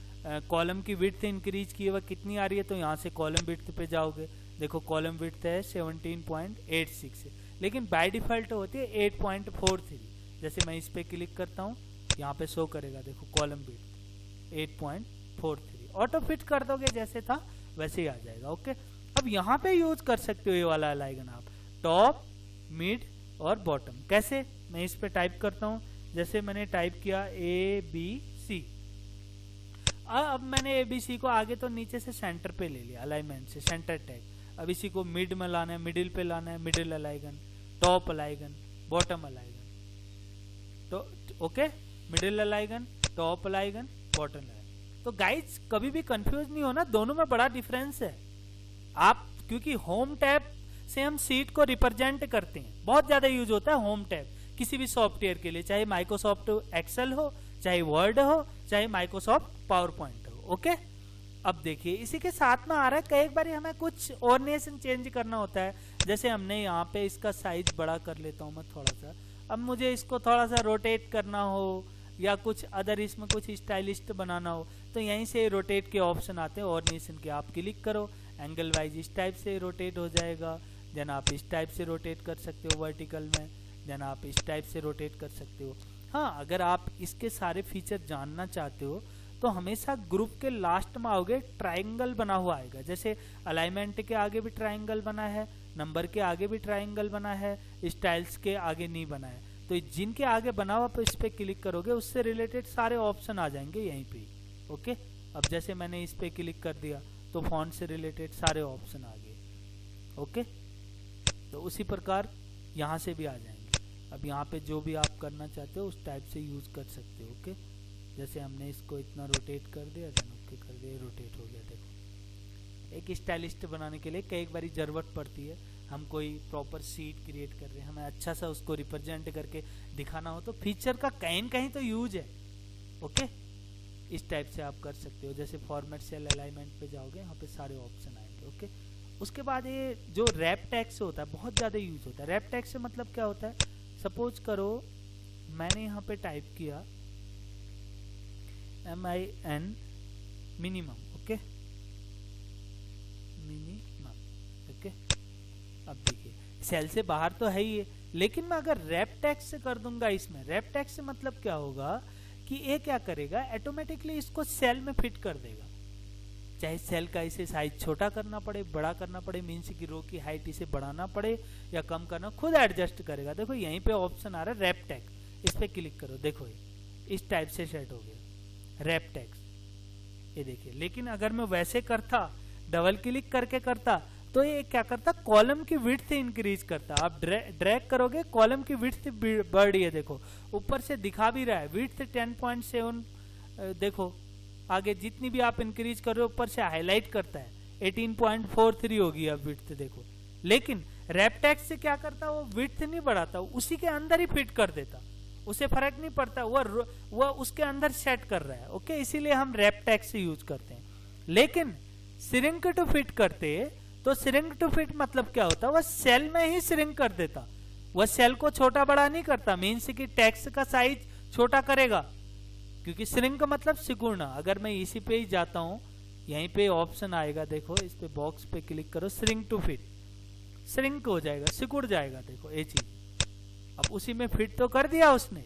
कॉलम की विड्थ इंक्रीज की है वह कितनी आ रही है, तो यहाँ से कॉलम विड्थ पे जाओगे, देखो कॉलम विड्थ है 17.86, लेकिन बाय डिफॉल्ट होती है 8.43। जैसे मैं इस पे क्लिक करता हूँ, यहाँ पे शो करेगा, देखो कॉलम विड्थ 8.43, ऑटो फिट कर दोगे जैसे था वैसे ही आ जाएगा। ओके, अब यहाँ पे यूज कर सकते हो ये वाला अलाइगन आप, टॉप, मिड और बॉटम। कैसे, मैं इस पे टाइप करता हूँ, जैसे मैंने टाइप किया ABC, अब मैंने ABC को आगे तो नीचे से सेंटर पे ले लिया, अलाइनमेंट से सेंटर टैग। अब इसी को मिड में लाना है, मिडिल पे लाना है, मिडिल अलाइगन, टॉप अलाइगन, बॉटम अलाइगन। तो ओके, मिडिल अलाइगन, टॉप अलाइगन, बॉटम अलाइगन। तो गाइज कभी भी कंफ्यूज नहीं होना, दोनों में बड़ा डिफरेंस है। आप, क्योंकि होम टैब से हम सीट को रिप्रेजेंट करते हैं, बहुत ज्यादा यूज होता है होम टैब किसी भी सॉफ्टवेयर के लिए, चाहे माइक्रोसॉफ्ट एक्सेल हो, चाहे वर्ड हो, चाहे माइक्रोसॉफ्ट पावर पॉइंट हो। ओके, अब देखिए इसी के साथ में आ रहा है, कई बार हमें कुछ ऑर्डिनेशन चेंज करना होता है। जैसे हमने यहाँ पे इसका साइज बड़ा कर लेता हूँ मैं थोड़ा सा, अब मुझे इसको थोड़ा सा रोटेट करना हो या कुछ अदर इसमें कुछ स्टाइलिस्ट बनाना हो, तो यहीं से रोटेट के ऑप्शन आते हैं ऑर्डिनेशन के, आप क्लिक करो, एंगल वाइज इस टाइप से रोटेट हो जाएगा, देन आप इस टाइप से रोटेट कर सकते हो वर्टिकल में, देन आप इस टाइप से रोटेट कर सकते हो। हाँ, अगर आप इसके सारे फीचर जानना चाहते हो तो हमेशा ग्रुप के लास्ट में आओगे, ट्राइंगल बना हुआ आएगा, जैसे अलाइनमेंट के आगे भी ट्राइंगल बना है, नंबर के आगे भी ट्राइंगल बना है, स्टाइल्स के आगे नहीं बना है। तो जिनके आगे बना हुआ इस पे क्लिक करोगे, उससे रिलेटेड सारे ऑप्शन आ जाएंगे यहीं पे। ओके, अब जैसे मैंने इस पे क्लिक कर दिया तो फॉन्ट से रिलेटेड सारे ऑप्शन आ गए। ओके, तो उसी प्रकार यहाँ से भी आ जाएंगे। अब यहाँ पे जो भी आप करना चाहते हो उस टाइप से यूज कर सकते हो। ओके, जैसे हमने इसको इतना रोटेट कर दिया, देन ओके कर दिया, रोटेट हो गया। देखो, एक स्टाइलिस्ट बनाने के लिए कई बार जरूरत पड़ती है, हम कोई प्रॉपर सीट क्रिएट कर रहे हैं, हमें अच्छा सा उसको रिप्रेजेंट करके दिखाना हो, तो फीचर का कहीं कहीं तो यूज है। ओके, इस टाइप से आप कर सकते हो। जैसे फॉर्मेट सेल अलाइनमेंट पे जाओगे, यहाँ पे सारे ऑप्शन आएंगे। ओके, उसके बाद ये जो रैप टैग से होता है बहुत ज़्यादा यूज होता है। रैप टैग से मतलब क्या होता है, सपोज करो मैंने यहाँ पे टाइप किया MIN minimum, okay, minimum, okay. अब देखिए सेल से बाहर तो है ही, लेकिन मैं अगर रैप टैग से कर दूंगा इसमें, रैप टैग से मतलब क्या होगा कि ये क्या करेगा, ऑटोमेटिकली इसको सेल में फिट कर देगा। चाहे सेल का इसे साइज छोटा करना पड़े, बड़ा करना पड़े, मीन्स की रो की हाइट इसे बढ़ाना पड़े या कम करना, खुद एडजस्ट करेगा। देखो यहीं पे ऑप्शन आ रहा है रैप टैग, इस पे क्लिक करो, देखो ये इस टाइप से सेट हो गया रैप टैग, ये देखिए। लेकिन अगर मैं वैसे करता, डबल क्लिक करके करता, तो ये क्या करता, कॉलम की विड्थ इंक्रीज करता। आप ड्रैग करोगे कॉलम की विड्थ बढ़ रही है, देखो ऊपर से दिखा भी रहा है विड्थ 10.7, देखो आगे जितनी भी आप इंक्रीज कर रहे हो ऊपर से हाईलाइट करता है 18.43 होगी अब विड्थ, देखो। लेकिन रैप टैग से क्या करता, वो विड्थ नहीं बढ़ाता, उसी के अंदर ही फिट कर देता, उसे फर्क नहीं पड़ता, वो उसके अंदर सेट कर रहा है, ओके। इसीलिए हम रैप टैग से यूज करते हैं। लेकिन श्रिंक टू फिट करते, तो श्रिंक टू फिट मतलब क्या होता है, वह सेल में ही श्रिंक कर देता, वह सेल को छोटा बड़ा नहीं करता, मीन्स कि टेक्स्ट का साइज छोटा करेगा, क्योंकि श्रिंक मतलब सिकुड़ना। अगर मैं इसी पे ही जाता हूं, यहीं पे ऑप्शन आएगा, देखो इस पे बॉक्स पे क्लिक करो, श्रिंक टू फिट, श्रिंक हो जाएगा, सिकुड़ जाएगा, देखो ये चीज। अब उसी में फिट तो कर दिया उसने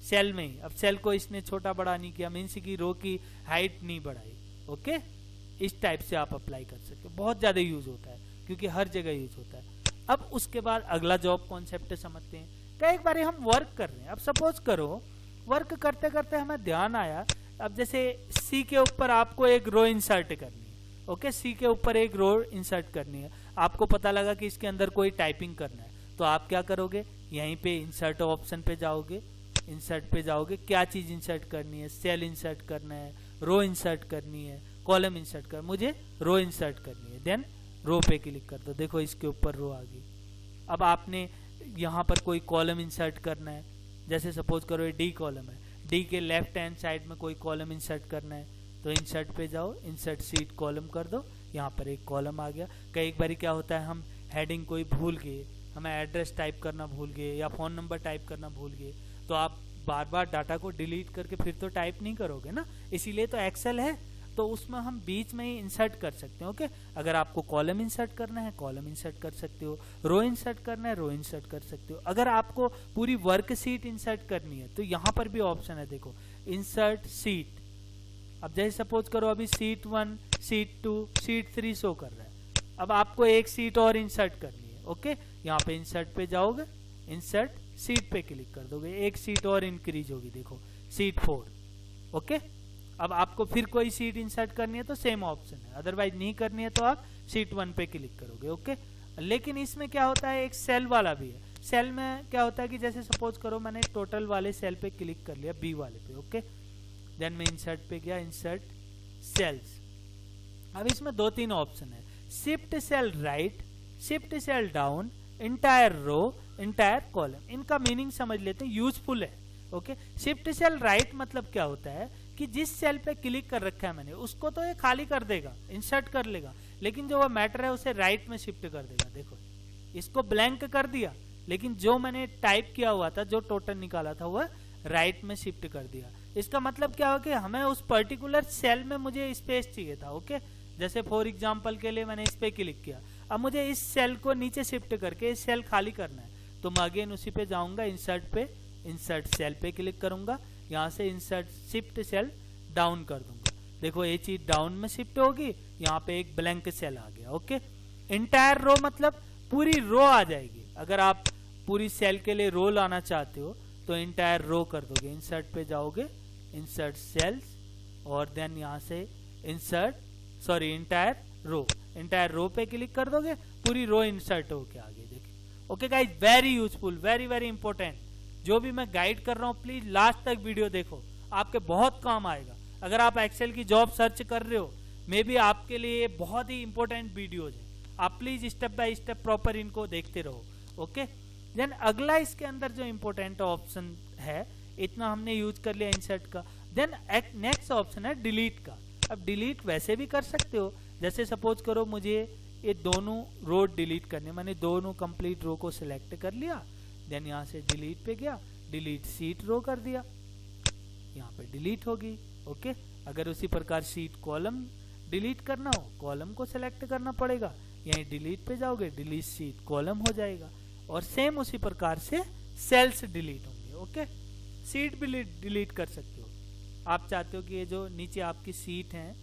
सेल में ही, अब सेल को इसने छोटा बड़ा नहीं किया, मीन्स की रो की हाइट नहीं बढ़ाई, ओके। इस टाइप से आप अप्लाई कर सकते हो, बहुत ज्यादा यूज होता है क्योंकि हर जगह यूज होता है। अब उसके बाद अगला जॉब कॉन्सेप्ट समझते हैं। कई बार हम वर्क कर रहे हैं, अब सपोज करो वर्क करते करते हमें ध्यान आया, अब जैसे सी के ऊपर आपको एक रो इंसर्ट करनी है, ओके, सी के ऊपर एक रो इंसर्ट करनी है, आपको पता लगा कि इसके अंदर कोई टाइपिंग करना है, तो आप क्या करोगे, यहीं पे इंसर्ट ऑप्शन पे जाओगे, इंसर्ट पे जाओगे, क्या चीज इंसर्ट करनी है, सेल इंसर्ट करना है, रो इंसर्ट करनी है, कॉलम इंसर्ट कर, मुझे रो इंसर्ट करनी है, देन रो पे क्लिक कर दो, देखो इसके ऊपर रो आ गई। अब आपने यहाँ पर कोई कॉलम इंसर्ट करना है, जैसे सपोज करो ये डी कॉलम है, डी के लेफ्ट हैंड साइड में कोई कॉलम इंसर्ट करना है, तो इंसर्ट पे जाओ, इंसर्ट सीट कॉलम कर दो, यहाँ पर एक कॉलम आ गया। कई बार क्या होता है, हम हेडिंग कोई भूल गए, हमें एड्रेस टाइप करना भूल गए या फोन नंबर टाइप करना भूल गए, तो आप बार बार डाटा को डिलीट करके फिर तो टाइप नहीं करोगे ना, इसीलिए तो एक्सेल है, तो उसमें हम बीच में ही इंसर्ट कर सकते हैं, ओके। अगर आपको कॉलम इंसर्ट करना है कॉलम इंसर्ट कर सकते हो, रो इंसर्ट करना है रो इंसर्ट कर सकते हो, अगर आपको पूरी वर्कशीट इंसर्ट करनी है तो यहाँ पर भी ऑप्शन है, देखो इंसर्ट सीट। अब जैसे सपोज करो अभी सीट 1, सीट 2, सीट 3 शो कर रहा है, अब आपको एक सीट और इंसर्ट करनी है, ओके। यहाँ पे इंसर्ट पे जाओगे, इंसर्ट सीट पे क्लिक कर दोगे, एक सीट और इंक्रीज होगी, देखो सीट 4, ओके। अब आपको फिर कोई सीट इंसर्ट करनी है तो सेम ऑप्शन है, अदरवाइज नहीं करनी है तो आप सीट 1 पे क्लिक करोगे, ओके। लेकिन इसमें क्या होता है, एक सेल वाला भी है। सेल में क्या होता है कि जैसे सपोज करो मैंने टोटल वाले सेल पे क्लिक कर लिया, बी वाले पे, ओके, देन मैं इंसर्ट पे गया, इंसर्ट सेल्स। अब इसमें 2-3 ऑप्शन है, shift cell right, shift cell down, entire row, entire column. इनका मीनिंग समझ लेते हैं, यूजफुल है, ओके। शिफ्ट सेल राइट मतलब क्या होता है कि जिस सेल पे क्लिक कर रखा है मैंने उसको तो ये खाली कर देगा, इंसर्ट कर लेगा, लेकिन जो वो मैटर है उसे राइट में शिफ्ट कर देगा। देखो इसको ब्लैंक कर दिया, लेकिन जो मैंने टाइप किया हुआ था, जो टोटल निकाला था, वह राइट में शिफ्ट कर दिया। इसका मतलब क्या हो कि हमें उस पर्टिकुलर सेल में मुझे स्पेस चाहिए था, ओके। जैसे फॉर एग्जाम्पल के लिए मैंने इस पे क्लिक किया, अब मुझे इस सेल को नीचे शिफ्ट करके इस सेल खाली करना है, तो मैं अगेन उसी पे जाऊंगा, इंसर्ट पे, इंसर्ट सेल पे क्लिक करूंगा, यहाँ से इंसर्ट शिफ्ट सेल डाउन कर दूंगा, देखो ये चीज डाउन में शिफ्ट होगी, यहाँ पे एक ब्लैंक सेल आ गया, ओके। इंटायर रो मतलब पूरी रो आ जाएगी, अगर आप पूरी सेल के लिए रो लाना चाहते हो तो इंटायर रो कर दोगे, इंसर्ट पे जाओगे, इंसर्ट सेल्स, और देन यहाँ से इंटायर रो पे क्लिक कर दोगे, पूरी रो इंसर्ट होके आ गई, देखिए, okay guys, very useful, very very important. जो भी मैं गाइड कर रहा हूँ प्लीज लास्ट तक वीडियो देखो, आपके बहुत काम आएगा। अगर आप एक्सेल की जॉब सर्च कर रहे हो, मे बी आपके लिए बहुत ही इंपॉर्टेंट वीडियोज है, आप please step by step proper इनको देखते रहो, ओके। देन अगला इसके अंदर जो इंपॉर्टेंट ऑप्शन है, इतना हमने यूज कर लिया इंसर्ट का, देन नेक्स्ट ऑप्शन है डिलीट का। अब डिलीट वैसे भी कर सकते हो, जैसे सपोज करो मुझे ये दोनों रो डिलीट करने, मैंने दोनों कंप्लीट रो को सिलेक्ट कर लिया, देन यहाँ से डिलीट पे गया, डिलीट सीट रो कर दिया, यहाँ पे डिलीट होगी। ओके, अगर उसी प्रकार सीट कॉलम डिलीट करना हो, कॉलम को सिलेक्ट करना पड़ेगा, यहीं डिलीट पे जाओगे, डिलीट सीट कॉलम हो जाएगा। और सेम उसी प्रकार से सेल्स डिलीट होंगे। ओके, सीट भी डिलीट कर सकते हो। आप चाहते हो कि ये जो नीचे आपकी सीट है,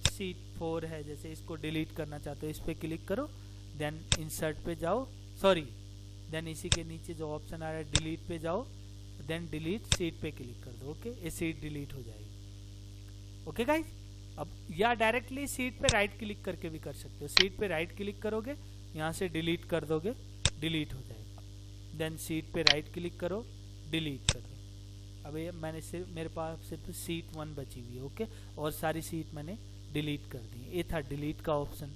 सीट 4 है, जैसे इसको डिलीट करना चाहते हो, इस पे क्लिक करो, देन इंसर्ट पे जाओ, सॉरी देन इसी के नीचे जो ऑप्शन आ रहा है डिलीट पे जाओ, देन डिलीट सीट पे क्लिक कर दो। ओके, ये सीट डिलीट हो जाएगी। ओके गाइस, अब या डायरेक्टली सीट पे राइट क्लिक करके भी कर सकते हो। सीट पे राइट क्लिक करोगे, यहाँ से डिलीट कर दोगे, डिलीट हो जाएगा। देन सीट पे राइट क्लिक करो, डिलीट कर दो। अब ये मैंने सिर्फ, मेरे पास सिर्फ सीट 1 बची हुई है। ओके, और सारी सीट मैंने डिलीट कर दी। ये था डिलीट का ऑप्शन।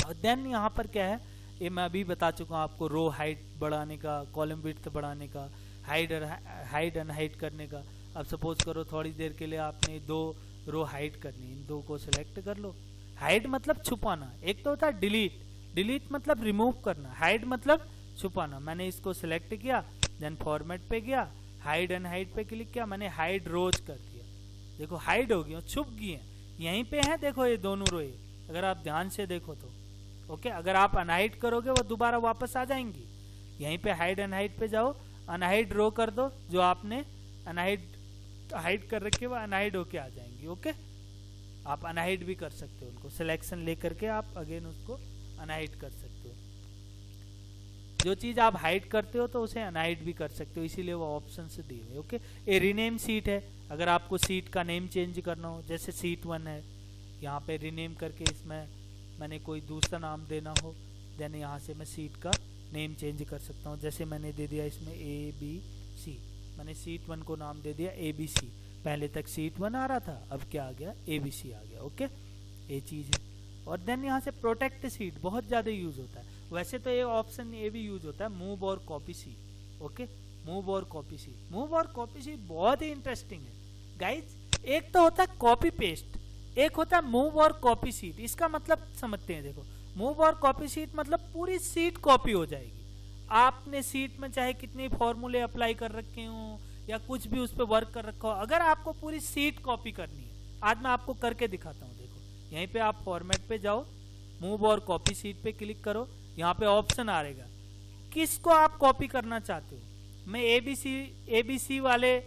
और देन यहाँ पर क्या है, ये मैं अभी बता चुका हूँ आपको, रो हाइट बढ़ाने का, कॉलम विड्थ बढ़ाने का, हाइड अनहाइड करने का। अब सपोज करो थोड़ी देर के लिए आपने 2 रो हाइड करनी, इन 2 को सिलेक्ट कर लो। हाइड मतलब छुपाना, एक तो होता है डिलीट, डिलीट मतलब रिमूव करना, हाइड मतलब छुपाना। मैंने इसको सिलेक्ट किया, देन फॉर्मेट पे गया, हाइड अनहाइड पे क्लिक किया, मैंने हाइड रोज कर दिया। देखो हाइड हो गई, छुप गई है, यहीं पे है। देखो ये दोनों रोए, अगर आप ध्यान से देखो तो। ओके, अगर आप अनहाइड करोगे वो दोबारा वापस आ जाएंगी। यहीं पे हाइड अनहाइड पे जाओ, अनहाइड रो कर दो, जो आपने हाइड कर रखे वो अनहाइड होके आ जाएंगी। ओके, आप अनहाइड भी कर सकते हो उनको, सिलेक्शन लेकर के आप अगेन उसको अनहाइड कर सकते हो। जो चीज आप हाइड करते हो तो उसे अनहाइड भी कर सकते हो, इसीलिए वो ऑप्शन से दिए हुए। ओके, ये रीनेम सीट है, अगर आपको सीट का नेम चेंज करना हो, जैसे सीट 1 है, यहाँ पे रीनेम करके इसमें मैंने कोई दूसरा नाम देना हो, देन यहाँ से मैं सीट का नेम चेंज कर सकता हूँ। जैसे मैंने दे दिया इसमें ABC, मैंने सीट 1 को नाम दे दिया ABC। पहले तक सीट 1 आ रहा था, अब क्या आ गया, ABC आ गया। ओके, ये चीज़ है। और देन यहाँ से प्रोटेक्ट सीट बहुत ज़्यादा यूज होता है। वैसे तो ये ऑप्शन ये भी यूज होता है, मूव और कॉपी सीट। ओके, मूव और कॉपी सीट, मूव और कॉपी सीट बहुत ही इंटरेस्टिंग है गाइज। एक तो होता है कॉपी पेस्ट, एक होता है मूव और कॉपी सीट। इसका मतलब समझते हैं, देखो मूव और कॉपी सीट मतलब पूरी सीट कॉपी हो जाएगी। आपने सीट में चाहे कितने फॉर्मूले अप्लाई कर रखे हो या कुछ भी उस पर वर्क कर रखा हो, अगर आपको पूरी सीट कॉपी करनी है, आज मैं आपको करके दिखाता हूँ। देखो यहीं पे आप फॉर्मेट पे जाओ, मूव और कॉपी सीट पे क्लिक करो, यहाँ पे ऑप्शन आ रहेगा किसको आप कॉपी करना चाहते हो। मैं ABC वाले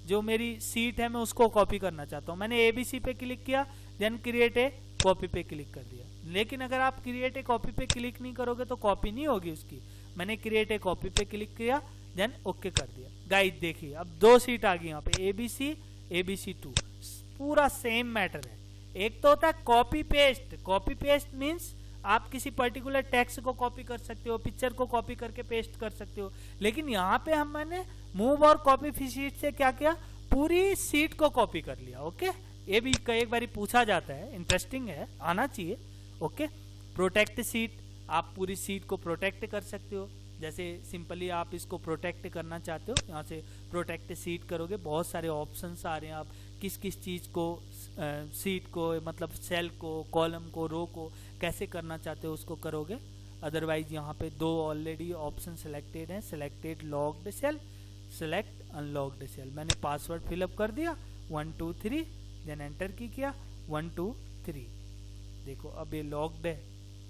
जो मेरी सीट है मैं उसको कॉपी करना चाहता हूँ। मैंने ABC पे क्लिक किया, देन क्रिएट ए कॉपी पे क्लिक कर दिया। लेकिन अगर आप क्रिएट ए कॉपी पे क्लिक नहीं करोगे तो कॉपी नहीं होगी उसकी। मैंने क्रिएट ए कॉपी पे क्लिक किया, देन ओके कर दिया। गाइस देखिए अब 2 सीट आ गई यहाँ पे, ABC 2, पूरा सेम मैटर है। एक तो होता है copy paste, copy paste means आप किसी पर्टिकुलर टेक्स्ट को कॉपी कर सकते हो, पिक्चर को कॉपी करके पेस्ट कर सकते हो। लेकिन यहाँ पे मैंने मूव और कॉपी सीट से क्या किया, पूरी सीट को कॉपी कर लिया। ओके, ये भी कई बार पूछा जाता है, इंटरेस्टिंग है, आना चाहिए। ओके, प्रोटेक्ट सीट, आप पूरी सीट को प्रोटेक्ट कर सकते हो। जैसे सिंपली आप इसको प्रोटेक्ट करना चाहते हो, यहाँ से प्रोटेक्ट सीट करोगे, बहुत सारे ऑप्शंस आ रहे हैं। आप किस किस चीज़ को, सीट को मतलब सेल को, कॉलम को, रो को कैसे करना चाहते हो उसको करोगे। अदरवाइज यहाँ पे 2 ऑलरेडी ऑप्शन सिलेक्टेड हैं, selected locked cell, select unlocked cell. मैंने पासवर्ड फिलअप कर दिया 1 2 3, देन एंटर की किया 1 2 3। देखो अब ये लॉक्ड है,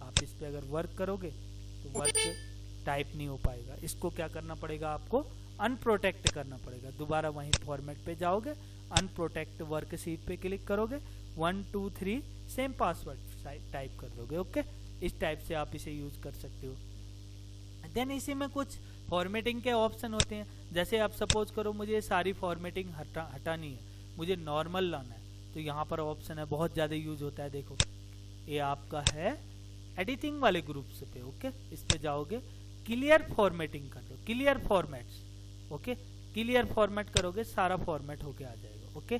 आप इस पे अगर वर्क करोगे तो वर्क टाइप नहीं हो पाएगा। इसको क्या करना पड़ेगा, आपको अनप्रोटेक्ट करना पड़ेगा। दोबारा वहीं फॉर्मेट पे जाओगे, अनप्रोटेक्ट वर्क सीट पे क्लिक करोगे, 1 2 3 सेम पासवर्ड टाइप कर दोगे। ओके, इस टाइप से आप इसे यूज कर सकते हो। देन इसी में कुछ फॉर्मेटिंग के ऑप्शन होते हैं। जैसे आप सपोज करो मुझे सारी फॉर्मेटिंग हटानी है, मुझे नॉर्मल लाना है, तो यहाँ पर ऑप्शन है, बहुत ज़्यादा यूज होता है। देखो ये आपका है एडिटिंग वाले ग्रुप्स पे। ओके, इस पे जाओगे, क्लियर फॉर्मेटिंग कर दो, clear formats. Okay, clear format करोगे, सारा फॉर्मेट होके आ जाएगा। ओके,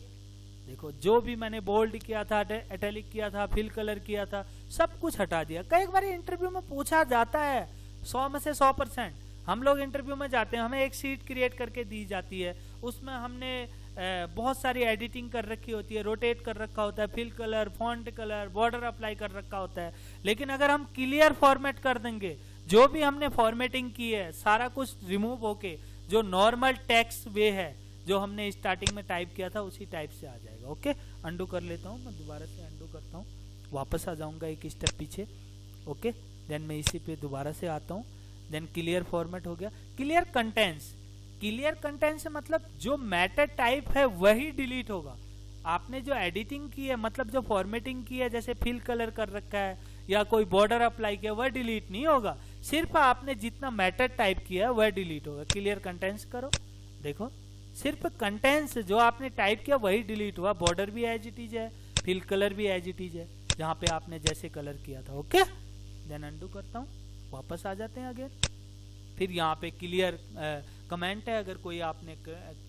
देखो जो भी मैंने बोल्ड किया था, इटैलिक किया था, फिल कलर किया था, सब कुछ हटा दिया। कई बार इंटरव्यू में पूछा जाता है, 100 में से 100%। हम लोग इंटरव्यू में जाते हैं, हमें एक शीट क्रिएट करके दी जाती है, उसमें हमने बहुत सारी एडिटिंग कर रखी होती है, रोटेट कर रखा होता है, fill colour, font colour, border apply कर रखा होता है। लेकिन अगर हम क्लियर फॉर्मेट कर देंगे, जो भी हमने फॉर्मेटिंग की है सारा कुछ रिमूव होके जो नॉर्मल टेक्स्ट वे है जो हमने स्टार्टिंग में टाइप किया था उसी टाइप से आ जाएगा। ओके, अंडू कर लेता हूँ, मैं दोबारा से अंडू करता हूँ, वापस आ जाऊंगा एक स्टेप पीछे। ओके, देन मैं इसी पे दोबारा से आता हूँ, देन क्लियर फॉर्मेट हो गया। क्लियर कंटेंट्स, क्लियर कंटेंट से मतलब जो मैटर टाइप है वही डिलीट होगा। आपने जो एडिटिंग की है, मतलब जो फॉर्मेटिंग की है, जैसे फिल कलर कर रखा है या कोई बॉर्डर अप्लाई किया, वह डिलीट नहीं होगा। सिर्फ आपने जितना मैटर टाइप किया है वह डिलीट होगा। क्लियर कंटेंट्स करो, देखो सिर्फ कंटेंट्स जो आपने टाइप किया वही डिलीट हुआ। बॉर्डर भी एज इट इज है, फिल कलर भी एज इट इज है, जहां पे आपने जैसे कलर किया था। ओके, देन अंडू करता हूँ, वापस आ जाते हैं अगेन। फिर यहाँ पे क्लियर कमेंट है, अगर कोई आपने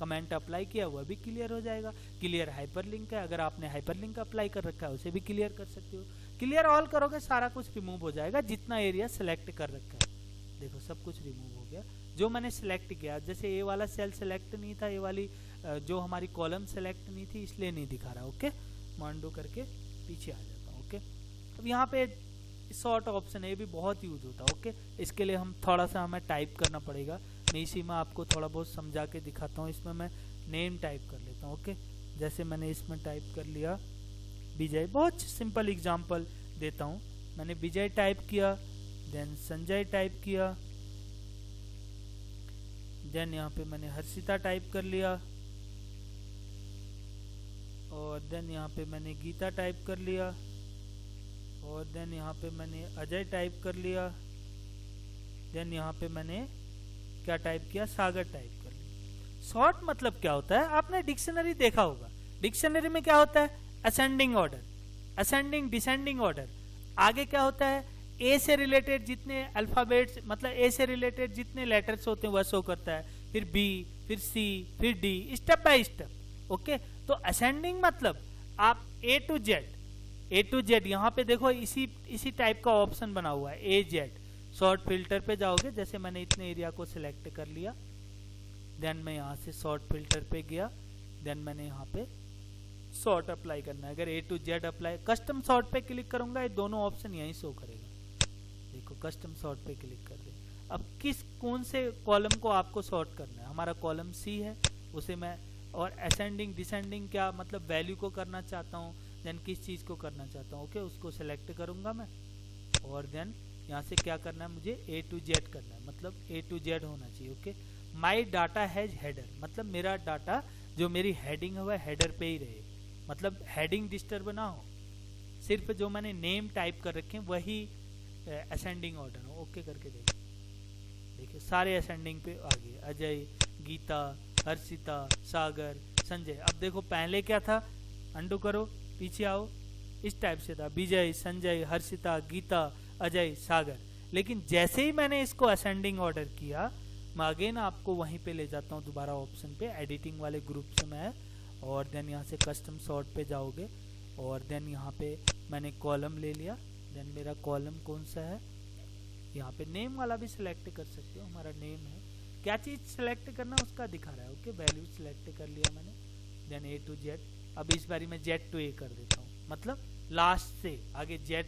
कमेंट अप्लाई किया वह भी क्लियर हो जाएगा। क्लियर हाइपरलिंक है, अगर आपने हाइपरलिंक अप्लाई कर रखा है उसे भी क्लियर कर सकते हो। क्लियर ऑल करोगे सारा कुछ रिमूव हो जाएगा, जितना एरिया सिलेक्ट कर रखा है। देखो सब कुछ रिमूव हो गया जो मैंने सिलेक्ट किया। जैसे ये वाला सेल सिलेक्ट नहीं था, ये वाली जो हमारी कॉलम सिलेक्ट नहीं थी, इसलिए नहीं दिखा रहा। ओके, मांडो करके पीछे आ जाता हूँ। ओके, अब यहाँ पे सॉर्ट ऑप्शन है, ये भी बहुत यूज होता है। ओके, इसके लिए हम थोड़ा सा हमें टाइप करना पड़ेगा। मैं इसी में आपको थोड़ा बहुत समझा के दिखाता हूँ। इसमें मैं नेम टाइप कर लेता हूँ। ओके, जैसे मैंने इसमें टाइप कर लिया विजय, बहुत सिंपल एग्जांपल देता हूँ। मैंने विजय टाइप किया, देन संजय टाइप किया, देन यहाँ पे मैंने हर्षिता टाइप कर लिया, और देन यहाँ पे मैंने गीता टाइप कर लिया, और देन यहाँ पे मैंने अजय टाइप कर लिया, देन यहाँ पे मैंने क्या टाइप किया, सागर टाइप कर लिया। सॉर्ट मतलब क्या होता है, आपने डिक्शनरी देखा होगा। डिक्शनरी में क्या होता है, ascending order, ascending descending order. आगे क्या होता है, ए से रिलेटेड जितने अल्फाबेट्स, मतलब ए से रिलेटेड जितने लेटर्स होते हैं वह शो करता है, फिर बी, फिर सी, फिर D, step by step. Okay, तो असेंडिंग मतलब आप A to Z, A to Z यहाँ पे देखो इसी टाइप का ऑप्शन बना हुआ है, ए जेड। शॉर्ट फिल्टर पे जाओगे, जैसे मैंने इतने एरिया को सिलेक्ट कर लिया, देन मैं यहाँ से शॉर्ट फिल्टर पे गया, देन मैंने यहाँ पे शॉर्ट अप्लाई करना है। अगर A to Z apply, custom sort पे क्लिक करूंगा, ये दोनों ऑप्शन यहीं शो करेगा। देखो कस्टम शॉर्ट पे क्लिक कर दे। अब कौन से कॉलम को आपको शॉर्ट करना है, हमारा कॉलम सी है, उसे मैं, और असेंडिंग डिसेंडिंग क्या मतलब वैल्यू को करना चाहता हूँ, देन किस चीज को करना चाहता हूँ। ओके, उसको सिलेक्ट करूंगा मैं, और देन यहाँ से क्या करना है, मुझे ए टू जेड करना है, मतलब ए टू जेड होना चाहिए। Okay, my data has header, मतलब मेरा डाटा जो मेरी हेडिंग है वह हेडर पे ही रहे, मतलब हेडिंग डिस्टर्ब ना हो, सिर्फ जो मैंने नेम टाइप कर रखे हैं वही असेंडिंग ऑर्डर हो। ओके करके देखिए सारे असेंडिंग पे आ गए, अजय, गीता, हर्षिता, सागर, संजय। अब देखो पहले क्या था, अंडू करो, पीछे आओ, इस टाइप से था विजय, संजय, हर्षिता, गीता, अजय, सागर। लेकिन जैसे ही मैंने इसको असेंडिंग ऑर्डर किया, मैं अगेन आपको वहीं पे ले जाता हूँ दोबारा ऑप्शन पे, एडिटिंग वाले ग्रुप से मैं, और देन यहाँ से कस्टम सॉर्ट पे जाओगे, और देन यहाँ पे मैंने कॉलम ले लिया। देन मेरा कॉलम कौन सा है, यहाँ पे नेम वाला भी सिलेक्ट कर सकते हो, हमारा नेम है। क्या चीज सिलेक्ट करना उसका दिखा रहा है। ओके, वैल्यू सिलेक्ट कर लिया मैंने, देन ए टू जेड। अब इस बारी मैं जेड टू ए कर देता हूँ, मतलब लास्ट से आगे जेड,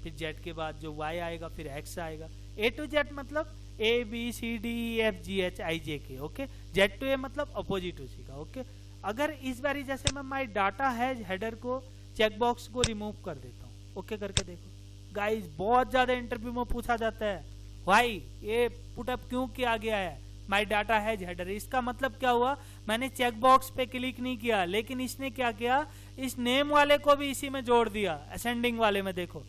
फिर जेड के बाद जो वाई आएगा, फिर एक्स आएगा। ए टू जेड मतलब A B C D E F G H I J K. Okay, Z to ए मतलब अपोजिट उसी का। ओके, अगर इस बारी जैसे मैं माई डाटा हैज हेडर को, चेकबॉक्स को रिमूव कर देता हूँ। ओके करके देखो गाइस, बहुत ज्यादा इंटरव्यू में पूछा जाता है, भाई ये पुटअप क्यों किया गया है, माई डाटा हैज हेडर। इसका मतलब क्या हुआ, मैंने चेकबॉक्स पे क्लिक नहीं किया, लेकिन इसने क्या किया, इस नेम वाले को भी इसी में जोड़ दिया, असेंडिंग वाले में। देखो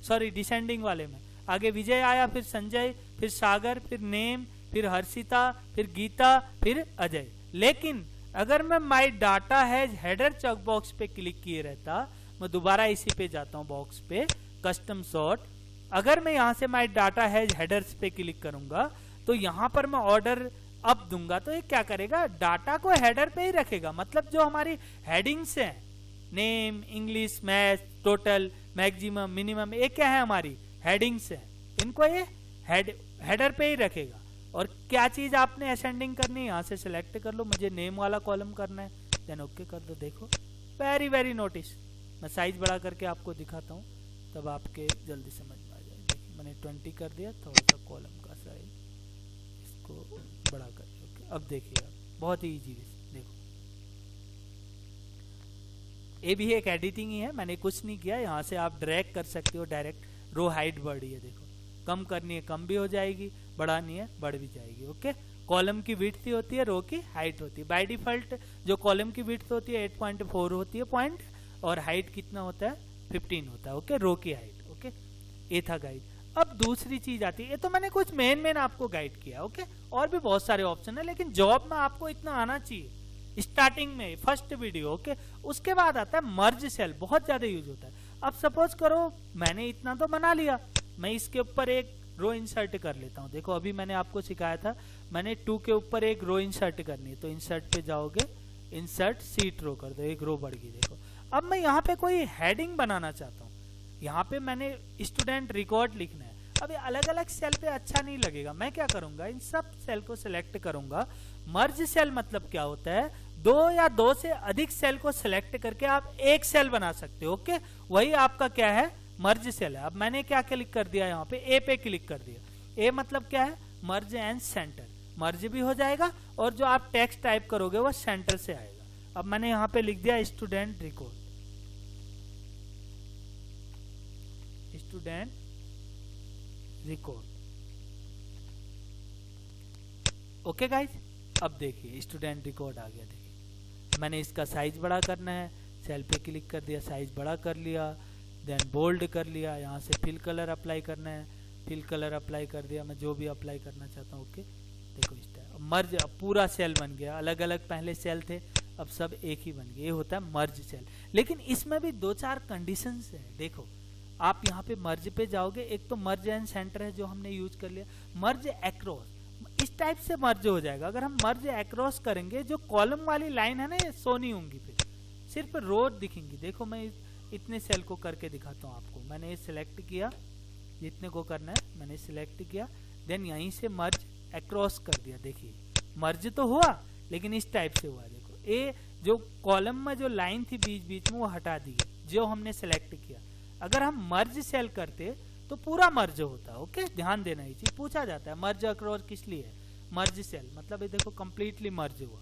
सॉरी डिसेंडिंग वाले में, आगे विजय आया, फिर संजय, फिर सागर, फिर नेम, फिर हर्षिता, फिर गीता, फिर अजय। लेकिन अगर मैं माई डाटा हैज हेडर चेकबॉक्स पे क्लिक किए रहता, मैं दोबारा इसी पे जाता हूँ बॉक्स पे, कस्टम सॉर्ट। अगर मैं यहाँ से माई डाटा हैज हेडर्स पे क्लिक करूंगा, तो यहाँ पर मैं ऑर्डर अप दूंगा, तो ये क्या करेगा, डाटा को हेडर पे ही रखेगा। मतलब जो हमारी हेडिंग्स हैं, name, English, math, total, maximum, minimum, ये क्या है, हमारी हेडिंग्स है, इनको ये हेडर पे ही रखेगा। और क्या चीज आपने असेंडिंग करनी है, यहाँ से सिलेक्ट कर लो, मुझे नेम वाला कॉलम करना है, देन ओके कर दो। देखो वेरी वेरी नोटिस, मैं साइज बड़ा करके आपको दिखाता हूँ तब आपके जल्दी समझ में आ जाए। देखिए मैंने 20 कर दिया, थोड़ा सा कॉलम का साइज इसको बड़ा कर दिया। ओके अब देखिए आप, बहुत ही ईजी देखो, ये भी एक एडिटिंग ही है, मैंने कुछ नहीं किया। यहाँ से आप ड्रैग कर सकते हो डायरेक्ट। रो हाइट बढ़ी है, देखो कम करनी है कम भी हो जाएगी, बढ़ानी है बढ़ भी जाएगी। ओके कॉलम की विड्थ होती है, रो की हाइट होती है। बाय डिफॉल्ट जो कॉलम की विड्थ होती है 8.4 होती है पॉइंट, और हाइट कितना होता है 15 होता है। ओके रो की हाइट। ओके ये था गाइड। अब दूसरी चीज आती है, ये तो मैंने कुछ मेन आपको गाइड किया। ओके और भी बहुत सारे ऑप्शन है, लेकिन जॉब में आपको इतना आना चाहिए स्टार्टिंग में, फर्स्ट वीडियो। ओके उसके बाद आता है मर्ज सेल, बहुत ज्यादा यूज होता है। अब सपोज करो मैंने इतना तो बना लिया, मैं इसके ऊपर एक रो इंसर्ट कर लेता हूँ। देखो अभी मैंने आपको सिखाया था, मैंने 2 के ऊपर एक रो इंसर्ट करनी है, तो इंसर्ट पे जाओगे, इंसर्ट सीट रो कर दो, एक रो बढ़ गई। देखो अब मैं यहाँ पे कोई हेडिंग बनाना चाहता हूँ, यहाँ पे मैंने स्टूडेंट रिकॉर्ड लिखना है। अब अलग अलग सेल पे अच्छा नहीं लगेगा, मैं क्या करूंगा, इन सब सेल को सिलेक्ट करूंगा। मर्ज सेल मतलब क्या होता है, 2 या 2 से अधिक सेल को सिलेक्ट करके आप एक सेल बना सकते हो। ओके वही आपका क्या है, मर्ज सेल है। अब मैंने क्या क्लिक कर दिया, यहाँ पे ए पे क्लिक कर दिया। ए मतलब क्या है, मर्ज एंड सेंटर, मर्ज भी हो जाएगा और जो आप टेक्स्ट टाइप करोगे वो सेंटर से आएगा। अब मैंने यहाँ पे लिख दिया student record, student record. Okay guys अब देखिए स्टूडेंट रिकॉर्ड आ गया। देखिए मैंने इसका साइज बड़ा करना है, सेल पे क्लिक कर दिया, साइज बड़ा कर लिया, देन बोल्ड कर लिया। यहाँ से फिल कलर अप्लाई करना है, फिल कलर अप्लाई कर दिया, मैं जो भी अप्लाई करना चाहता हूँ। ओके देखो इस टाइप मर्ज, अब पूरा सेल बन गया। अलग अलग पहले सेल थे, अब सब एक ही बन गए, ये होता है मर्ज सेल। लेकिन इसमें भी 2-4 कंडीशंस है। देखो आप यहाँ पे मर्ज पे जाओगे, एक तो मर्ज एंड सेंटर है जो हमने यूज कर लिया। मर्ज एक्रॉस, इस टाइप से मर्ज हो जाएगा। अगर हम मर्ज एक्रॉस करेंगे, जो कॉलम वाली लाइन है ना ये शो नहीं होंगी, फिर सिर्फ रो दिखेंगी। देखो मैं इतने सेल को करके दिखाता हूँ आपको। मैंने ये सिलेक्ट किया, जितने को करना है मैंने सिलेक्ट किया, देन यहीं से मर्ज एक्रॉस कर दिया। देखिए मर्ज तो हुआ, लेकिन इस टाइप से हुआ। देखो ये जो कॉलम में जो लाइन थी बीच बीच में वो हटा दी जो हमने सिलेक्ट किया। अगर हम मर्ज सेल करते तो पूरा मर्ज होता। ओके ध्यान देना, ये चीज पूछा जाता है। मर्ज अक्रॉस किस लिए है, मर्ज सेल मतलब ये देखो कंप्लीटली मर्ज हुआ।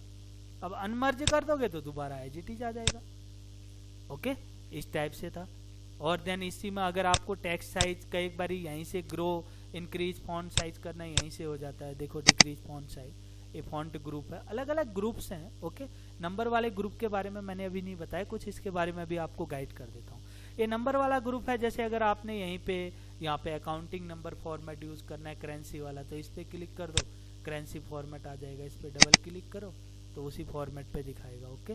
अब अनमर्ज कर दोगे तो दोबारा एज इट इज आ जाएगा। ओके इस टाइप से था। और देन इसी में अगर आपको टेक्स्ट साइज कई बार यहीं से ग्रो इंक्रीज फॉन्ट साइज करना है, यहीं से हो जाता है। देखो डिक्रीज फॉन्ट साइज, ये फॉन्ट ग्रुप है, अलग अलग ग्रुप्स हैं। ओके नंबर वाले ग्रुप के बारे में मैंने अभी नहीं बताया, कुछ इसके बारे में भी आपको गाइड कर देता हूँ। ये नंबर वाला ग्रुप है, जैसे अगर आपने यहीं पे यहाँ पे अकाउंटिंग नंबर फॉर्मेट यूज करना है करेंसी वाला, तो इस पे क्लिक कर दो, करेंसी फॉर्मेट आ जाएगा। इस पे डबल क्लिक करो तो उसी फॉर्मेट पे दिखाएगा। ओके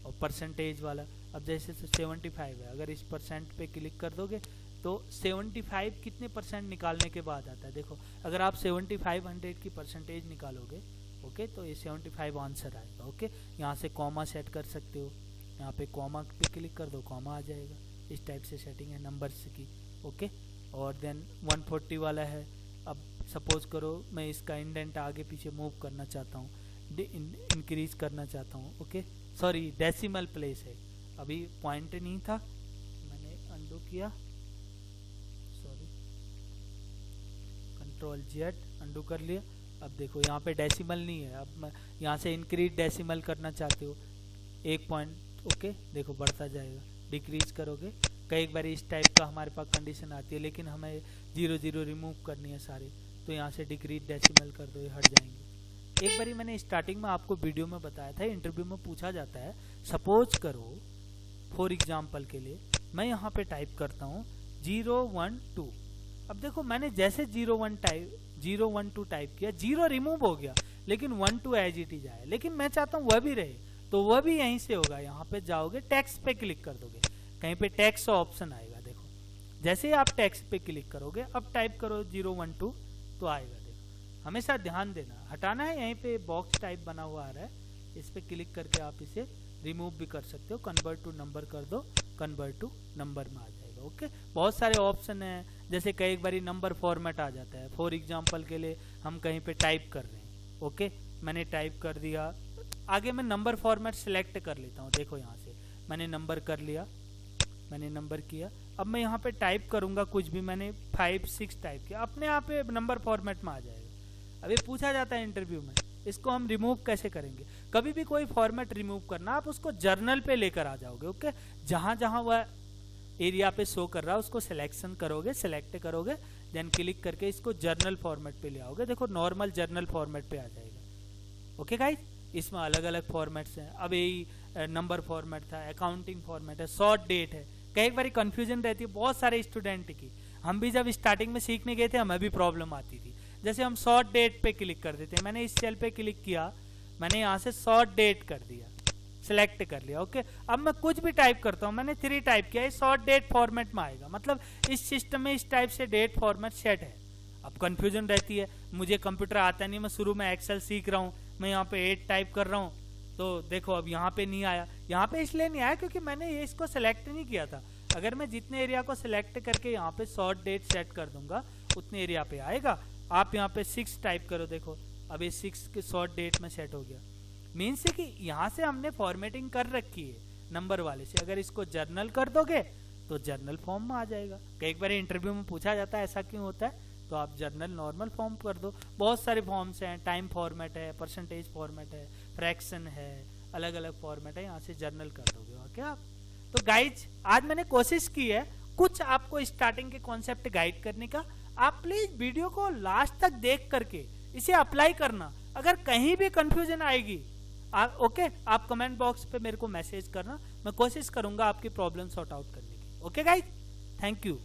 और परसेंटेज वाला, अब जैसे 75 है, अगर इस परसेंट पे क्लिक कर दोगे तो 75 कितने परसेंट निकालने के बाद आता है। देखो अगर आप 7500 की परसेंटेज निकालोगे, ओके तो ये 75 आंसर आएगा। ओके यहाँ से कॉमा सेट कर सकते हो, यहाँ पे कॉमा पे क्लिक कर दो, कॉमा आ जाएगा। इस टाइप से सेटिंग है नंबर्स की। ओके और देन 140 वाला है। अब सपोज करो मैं इसका इंडेंट आगे पीछे मूव करना चाहता हूँ, इंक्रीज करना चाहता हूँ। ओके सॉरी डेसिमल प्लेस है, अभी पॉइंट नहीं था, मैंने अंडू किया, सॉरी कंट्रोल जेड अंडू कर लिया। अब देखो यहाँ पे डेसिमल नहीं है, अब मैं यहाँ से इंक्रीज डेसिमल करना चाहते हो 1 पॉइंट। ओके देखो बढ़ता जाएगा, डिक्रीज करोगे। कई बार इस टाइप का हमारे पास कंडीशन आती है, लेकिन हमें 0 रिमूव करनी है सारे, तो यहाँ से डिक्रीज डेसिमल कर दो, ये हट जाएंगे। एक बारी मैंने स्टार्टिंग में आपको वीडियो में बताया था, इंटरव्यू में पूछा जाता है। सपोज करो फॉर एग्जाम्पल के लिए मैं यहाँ पे टाइप करता हूँ 012। अब देखो मैंने जैसे 012 टाइप किया, 0 रिमूव हो गया, लेकिन 12 एज इट इज आया। लेकिन मैं चाहता हूँ वह भी रहे, तो वह भी यहीं से होगा। यहाँ पे जाओगे टेक्स्ट पे क्लिक कर दोगे, कहीं पे टेक्स्ट ऑप्शन आएगा। देखो जैसे ही आप टेक्स्ट पे क्लिक करोगे, अब टाइप करो 012 तो आएगा। देखो हमेशा ध्यान देना, हटाना है, यहीं पे बॉक्स टाइप बना हुआ आ रहा है, इस पे क्लिक करके आप इसे रिमूव भी कर सकते हो। कन्वर्ट टू नंबर कर दो, कन्वर्ट टू नंबर में आ जाएगा। ओके बहुत सारे ऑप्शन है, जैसे कई बार नंबर फॉर्मेट आ जाता है। फॉर एग्जाम्पल के लिए हम कहीं पे टाइप कर रहे हैं, ओके मैंने टाइप कर दिया आगे मैं नंबर फॉर्मेट सिलेक्ट कर लेता हूँ। देखो यहाँ से मैंने नंबर कर लिया, मैंने नंबर किया। अब मैं यहाँ पे टाइप करूँगा कुछ भी, मैंने 5 6 टाइप किया, अपने आप पे नंबर फॉर्मेट में आ जाएगा। अभी पूछा जाता है इंटरव्यू में, इसको हम रिमूव कैसे करेंगे। कभी भी कोई फॉर्मेट रिमूव करना, आप उसको जर्नल पे लेकर आ जाओगे। ओके, जहाँ जहाँ वह एरिया पे शो कर रहा है उसको सिलेक्शन करोगे, सिलेक्ट करोगे, देन क्लिक करके इसको जर्नल फॉर्मेट पे ले आओगे। देखो नॉर्मल जर्नल फॉर्मेट पे आ जाएगा। ओके गाइस, इसमें अलग अलग फॉर्मेट्स हैं। अब यही नंबर फॉर्मेट था, अकाउंटिंग फॉर्मेट है, शॉर्ट डेट है। कई बार कंफ्यूजन रहती है बहुत सारे स्टूडेंट की। हम भी जब स्टार्टिंग में सीखने गए थे हमें भी प्रॉब्लम आती थी। जैसे हम शॉर्ट डेट पे क्लिक कर देते हैं, मैंने इस सेल पे क्लिक किया, मैंने यहाँ से शॉर्ट डेट कर दिया, सिलेक्ट कर लिया। ओके, अब मैं कुछ भी टाइप करता हूँ, मैंने 3 टाइप किया, शॉर्ट डेट फॉर्मेट में आएगा। मतलब इस सिस्टम में इस टाइप से डेट फॉर्मेट सेट है। अब कंफ्यूजन रहती है, मुझे कंप्यूटर आता नहीं, मैं शुरू में एक्सेल सीख रहा हूँ, मैं यहाँ पे 8 टाइप कर रहा हूँ, तो देखो अब यहाँ पे नहीं आया। यहाँ पे इसलिए नहीं आया क्योंकि मैंने ये इसको सिलेक्ट नहीं किया था। अगर मैं जितने एरिया को सिलेक्ट करके यहाँ पे शॉर्ट डेट सेट कर दूंगा उतने एरिया पे आएगा। आप यहाँ पे 6 टाइप करो, देखो अब ये 6 के शॉर्ट डेट में सेट हो गया। मीन्स है कि यहाँ से हमने फॉर्मेटिंग कर रखी है नंबर वाले से। अगर इसको जर्नल कर दोगे तो जर्नल फॉर्म में आ जाएगा। कई बार इंटरव्यू में पूछा जाता है ऐसा क्यों होता है, तो आप जर्नल नॉर्मल फॉर्म कर दो। बहुत सारे फॉर्म्स हैं, टाइम फॉर्मेट है, परसेंटेज फॉर्मेट है, फ्रैक्शन है, अलग अलग फॉर्मेट है, यहाँ से जर्नल कर दोगे। ओके आप तो गाइज आज मैंने कोशिश की है कुछ आपको स्टार्टिंग के कॉन्सेप्ट गाइड करने का। आप प्लीज वीडियो को लास्ट तक देख करके इसे अप्लाई करना। अगर कहीं भी कंफ्यूजन आएगी ओके, आप कमेंट बॉक्स पे मेरे को मैसेज करना, मैं कोशिश करूंगा आपकी प्रॉब्लम सॉर्ट आउट करने की। Okay guys, thank you.